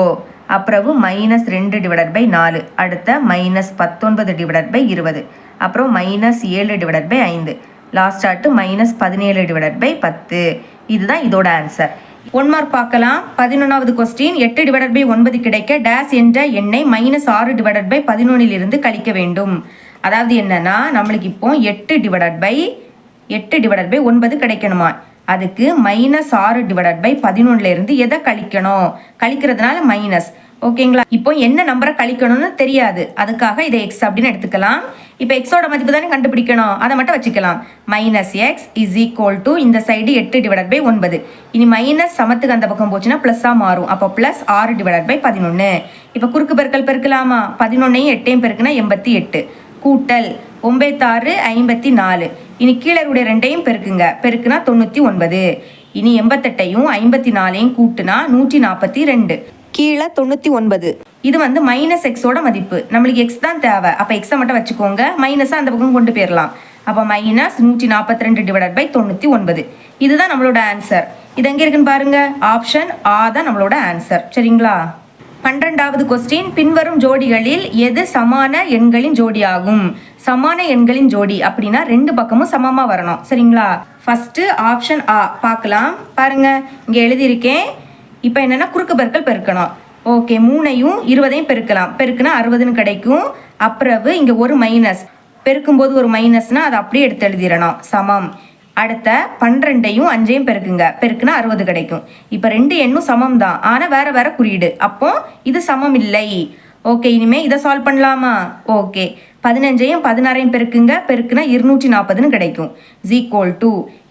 அப்புறம் -2/4. அடுத்த -19/20. அப்புறம் -7/5. லாஸ்ட் ஆட்டு -17/10. இதுதான் இதோட ஆன்சர். 1 மார்க் பார்க்கலாம். 11வது கொஸ்டின் 8/9 கிடைக்க டேஸ் என்ற எண்ணை -6/11 இருந்து கழிக்க வேண்டும். அதாவது என்னன்னா நம்மளுக்கு இப்போ 8/9 கிடைக்கணுமா, அதுக்கு -6/11 இருந்து எதை கழிக்கணும், கழிக்கிறதுனால மைனஸ். ஓகேங்களா, இப்போ என்ன நம்பரை கழிக்கணும்னு தெரியாது, அதுக்காக இதை எக்ஸ் அப்படின்னு எடுத்துக்கலாம். இப்போ எக்ஸோட மதிப்பு தானே கண்டுபிடிக்கணும், அதை மட்டும் வச்சுக்கலாம். -x = இந்த சைடு 8/9. இனி மைனஸ் சமத்துக்கு அந்த பக்கம் போச்சுன்னா ப்ளஸ்ஸாக மாறும். அப்போ +6/11. இப்போ குறுக்கு பெருக்கல் பெருக்கலாமா, 11ஐயும் 8ஐயும் பெருக்குனா 88 கூட்டல் 9 6 54. இனி கீழே உடைய 2ஐயும் பெருக்குங்க, பெருக்குனா 99. இனி 88ஐயும் 54ஐயும் கூட்டுனா 142, கீழே 99. இது வந்து -xோட மதிப்பு, நம்மளுக்கு x தான் தேவை. அப்போ எக்ஸை மட்டும் வச்சுக்கோங்க, மைனஸை அந்த பக்கம் கொண்டு போயிடலாம். அப்போ -142/99. இதுதான் நம்மளோட ஆன்சர். இது எங்கே இருக்குன்னு பாருங்க, ஆப்ஷன் ஆ தான் நம்மளோட ஆன்சர். சரிங்களா. 12வது கொஸ்டின், பின்வரும் ஜோடிகளில் எது சமான எண்களின் ஜோடி ஆகும்? சமான எண்களின் ஜோடி அப்படின்னா 2 பக்கமும் சமமா வரணும். சரிங்களா. ஃபர்ஸ்ட் ஆப்ஷன் ஆ பார்க்கலாம். பாருங்க இங்க எழுதியிருக்கேன். இப்போ என்னன்னா குறுக்கு பெருக்கல் பெருக்கணும். ஓகே, 3ஐயும் 20ஐயும் பெருக்கலாம், பெருக்குனா 60ன்னு கிடைக்கும். அப்புறவு இங்க ஒரு மைனஸ், பெருக்கும்போது ஒரு மைனஸ்னா அதை அப்படியே எடுத்து எழுதிடணும், சமம். அடுத்த 12ஐயும் 5ஐயும் பெருக்குங்க, பெருக்குனா 60 கிடைக்கும். இப்போ 2 எண்ணும் சமம் தான், ஆனால் வேற வேற குறியீடு, அப்போ இது சமம் இல்லை. ஓகே, இனிமே இதை சால்வ் பண்ணலாமா. ஓகே, 15ஐயும் 16ஐயும் பெருக்குங்க, பெருக்குனா 240ன்னு கிடைக்கும். =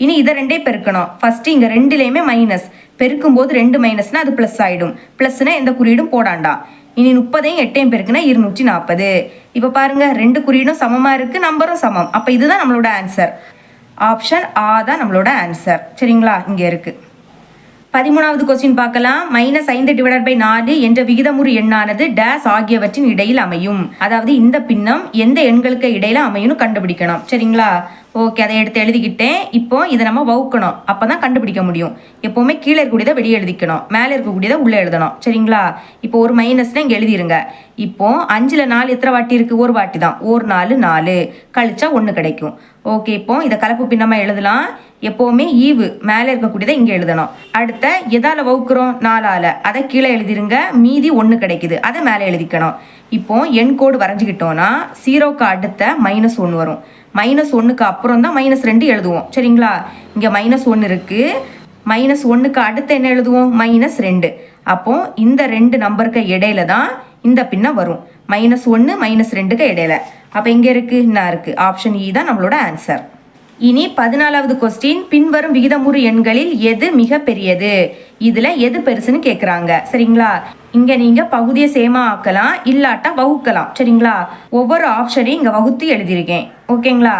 இனி இதை 2ஐயும் பெருக்கணும். ஃபர்ஸ்ட் இங்க 2லையுமே மைனஸ், பெருக்கும்போது 2 மைனஸ்னா அது பிளஸ் ஆயிடும். பிளஸ்னா எந்த குறியீடும் போடாண்டா. இனி 30ஐயும் 8ஐயும் பெருக்குனா 240. இப்போ பாருங்க 2 குறியீடும் சமமா இருக்கு, நம்பரும் சமம். அப்போ இதுதான் நம்மளோட ஆன்சர். ஆப்ஷன் ஆ தான் நம்மளோட ஆன்சர். சரிங்களா, இங்க இருக்கு. 13வது கொஸ்டின் பார்க்கலாம். -5/4 என்ற விகிதமுறு எண்ணானது டேஸ் ஆகியவற்றின் இடையில் அமையும். அதாவது இந்த பின்னம் எந்த எண்களுக்கு இடையில அமையும்னு கண்டுபிடிக்கணும். சரிங்களா. ஓகே, அதை எடுத்து எழுதிக்கிட்டேன். இப்போ இதை நம்ம வகுக்கணும், அப்பதான் கண்டுபிடிக்க முடியும். எப்பவுமே கீழே இருக்கக்கூடியதை வெளியே எழுதிக்கணும், மேலே இருக்கக்கூடியதை உள்ள எழுதணும். சரிங்களா. இப்போ ஒரு மைனஸ்னா இங்க எழுதிருங்க. இப்போ 5ல் 4 எத்தனை வாட்டி இருக்கு, ஒரு வாட்டி தான். 1 4 4 கழிச்சா 1 கிடைக்கும். ஓகே, இப்போ இதை கலப்பு பின்னமா எழுதலாம். எப்பவுமே ஈவு மேலே இருக்கக்கூடியதை இங்க எழுதணும். அடுத்த எதால வகுக்கிறோம், 4ஆல, அதை கீழே எழுதிருங்க. மீதி 1 கிடைக்குது, அதை மேலே எழுதிக்கணும். இப்போ எண் கோடு வரைஞ்சிக்கிட்டோம்னா 0க்கு அடுத்த -1 வரும். -1க்கு அப்புறம் தான் -2 எழுதுவோம். சரிங்களா. இங்க -1 இருக்கு, -1க்கு அடுத்து என்ன எழுதுவோம், -2. அப்போ இந்த 2 நம்பருக்கு இடையில தான் இந்த பின்ன வரும், -1 -2க்கு இடையில. அப்ப இங்க இருக்கு, என்ன இருக்கு, ஆப்ஷன் இ தான் நம்மளோட ஆன்சர். இனி 14வது கொஸ்டின், பின்வரும் விகிதமுறு எண்களில் எது மிக பெரியது? இதுல எது பெருசுன்னு கேக்குறாங்க. சரிங்களா. இங்க நீங்க பகுதியை சேமா ஆக்கலாம், இல்லாட்டா வகுக்கலாம். சரிங்களா. ஒவ்வொரு ஆப்ஷனையும் இங்க வகுத்து எழுதியிருக்கேன். ஓகேங்களா.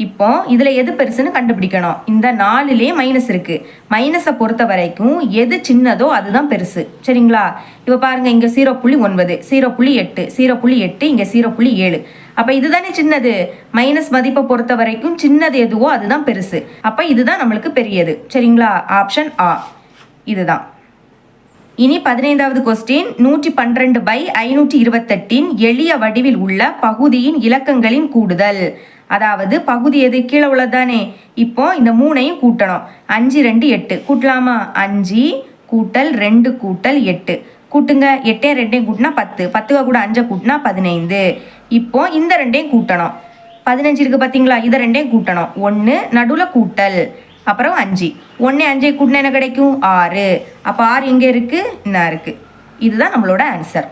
இப்போ இதுல எது பெருசுன்னு கண்டுபிடிக்கணும். இந்த 4லயே மைனஸ் இருக்கு, மைனஸை பொறுத்த வரைக்கும் எது சின்னதோ அதுதான் பெருசு. சரிங்களா. இப்ப பாருங்க இங்க 0.9, 0.8, 0.8, இங்க 0.7. அப்ப இதுதானே சின்னது. மைனஸ் மதிப்பை பொறுத்த வரைக்கும் சின்னது எதுவோ அதுதான் பெருசு. அப்ப இதுதான் நம்மளுக்கு பெரியது. சரிங்களா. ஆப்ஷன் ஆ இதுதான். இனி 15வது கொஸ்டின், 112/528 எளிய வடிவில் உள்ள பகுதியின் இலக்கங்களின் கூடுதல். அதாவது பகுதி எது, கீழே உள்ளதானே. இப்போ இந்த 3ஐயும் கூட்டணும். 5 2 8 கூட்டலாமா. 5 கூட்டல் 2 கூட்டல் 8 கூட்டுங்க. 8 2 கூட்டினா 10, 10 கூட 5 கூட்டினா 15. இப்போ இந்த 2ஐயும் கூட்டணும். 15 இருக்கு பாத்தீங்களா, இதை 2ஐயும் கூட்டணும். 1 நடுவுல கூட்டல், அப்புறம் 5, 1 5 கூட்டினா என்ன கிடைக்கும், 6. அப்போ 6 எங்க இருக்கு, என்ன இருக்கு. இதுதான் நம்மளோட ஆன்சர்.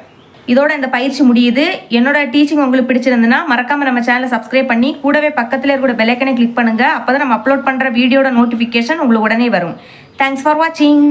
இதோட இந்த பயிற்சி முடியுது. என்னோட டீச்சிங் உங்களுக்கு பிடிச்சிருந்ததுன்னா மறக்காம நம்ம சேனலை சப்ஸ்கிரைப் பண்ணி கூடவே பக்கத்துல இருக்கிற பெல் ஐக்கனை கிளிக் பண்ணுங்க. அப்பதான் நம்ம அப்லோட் பண்ற வீடியோட நோட்டிபிகேஷன் உங்களுக்கு உடனே வரும். தேங்க்ஸ் ஃபார் வாட்சிங்.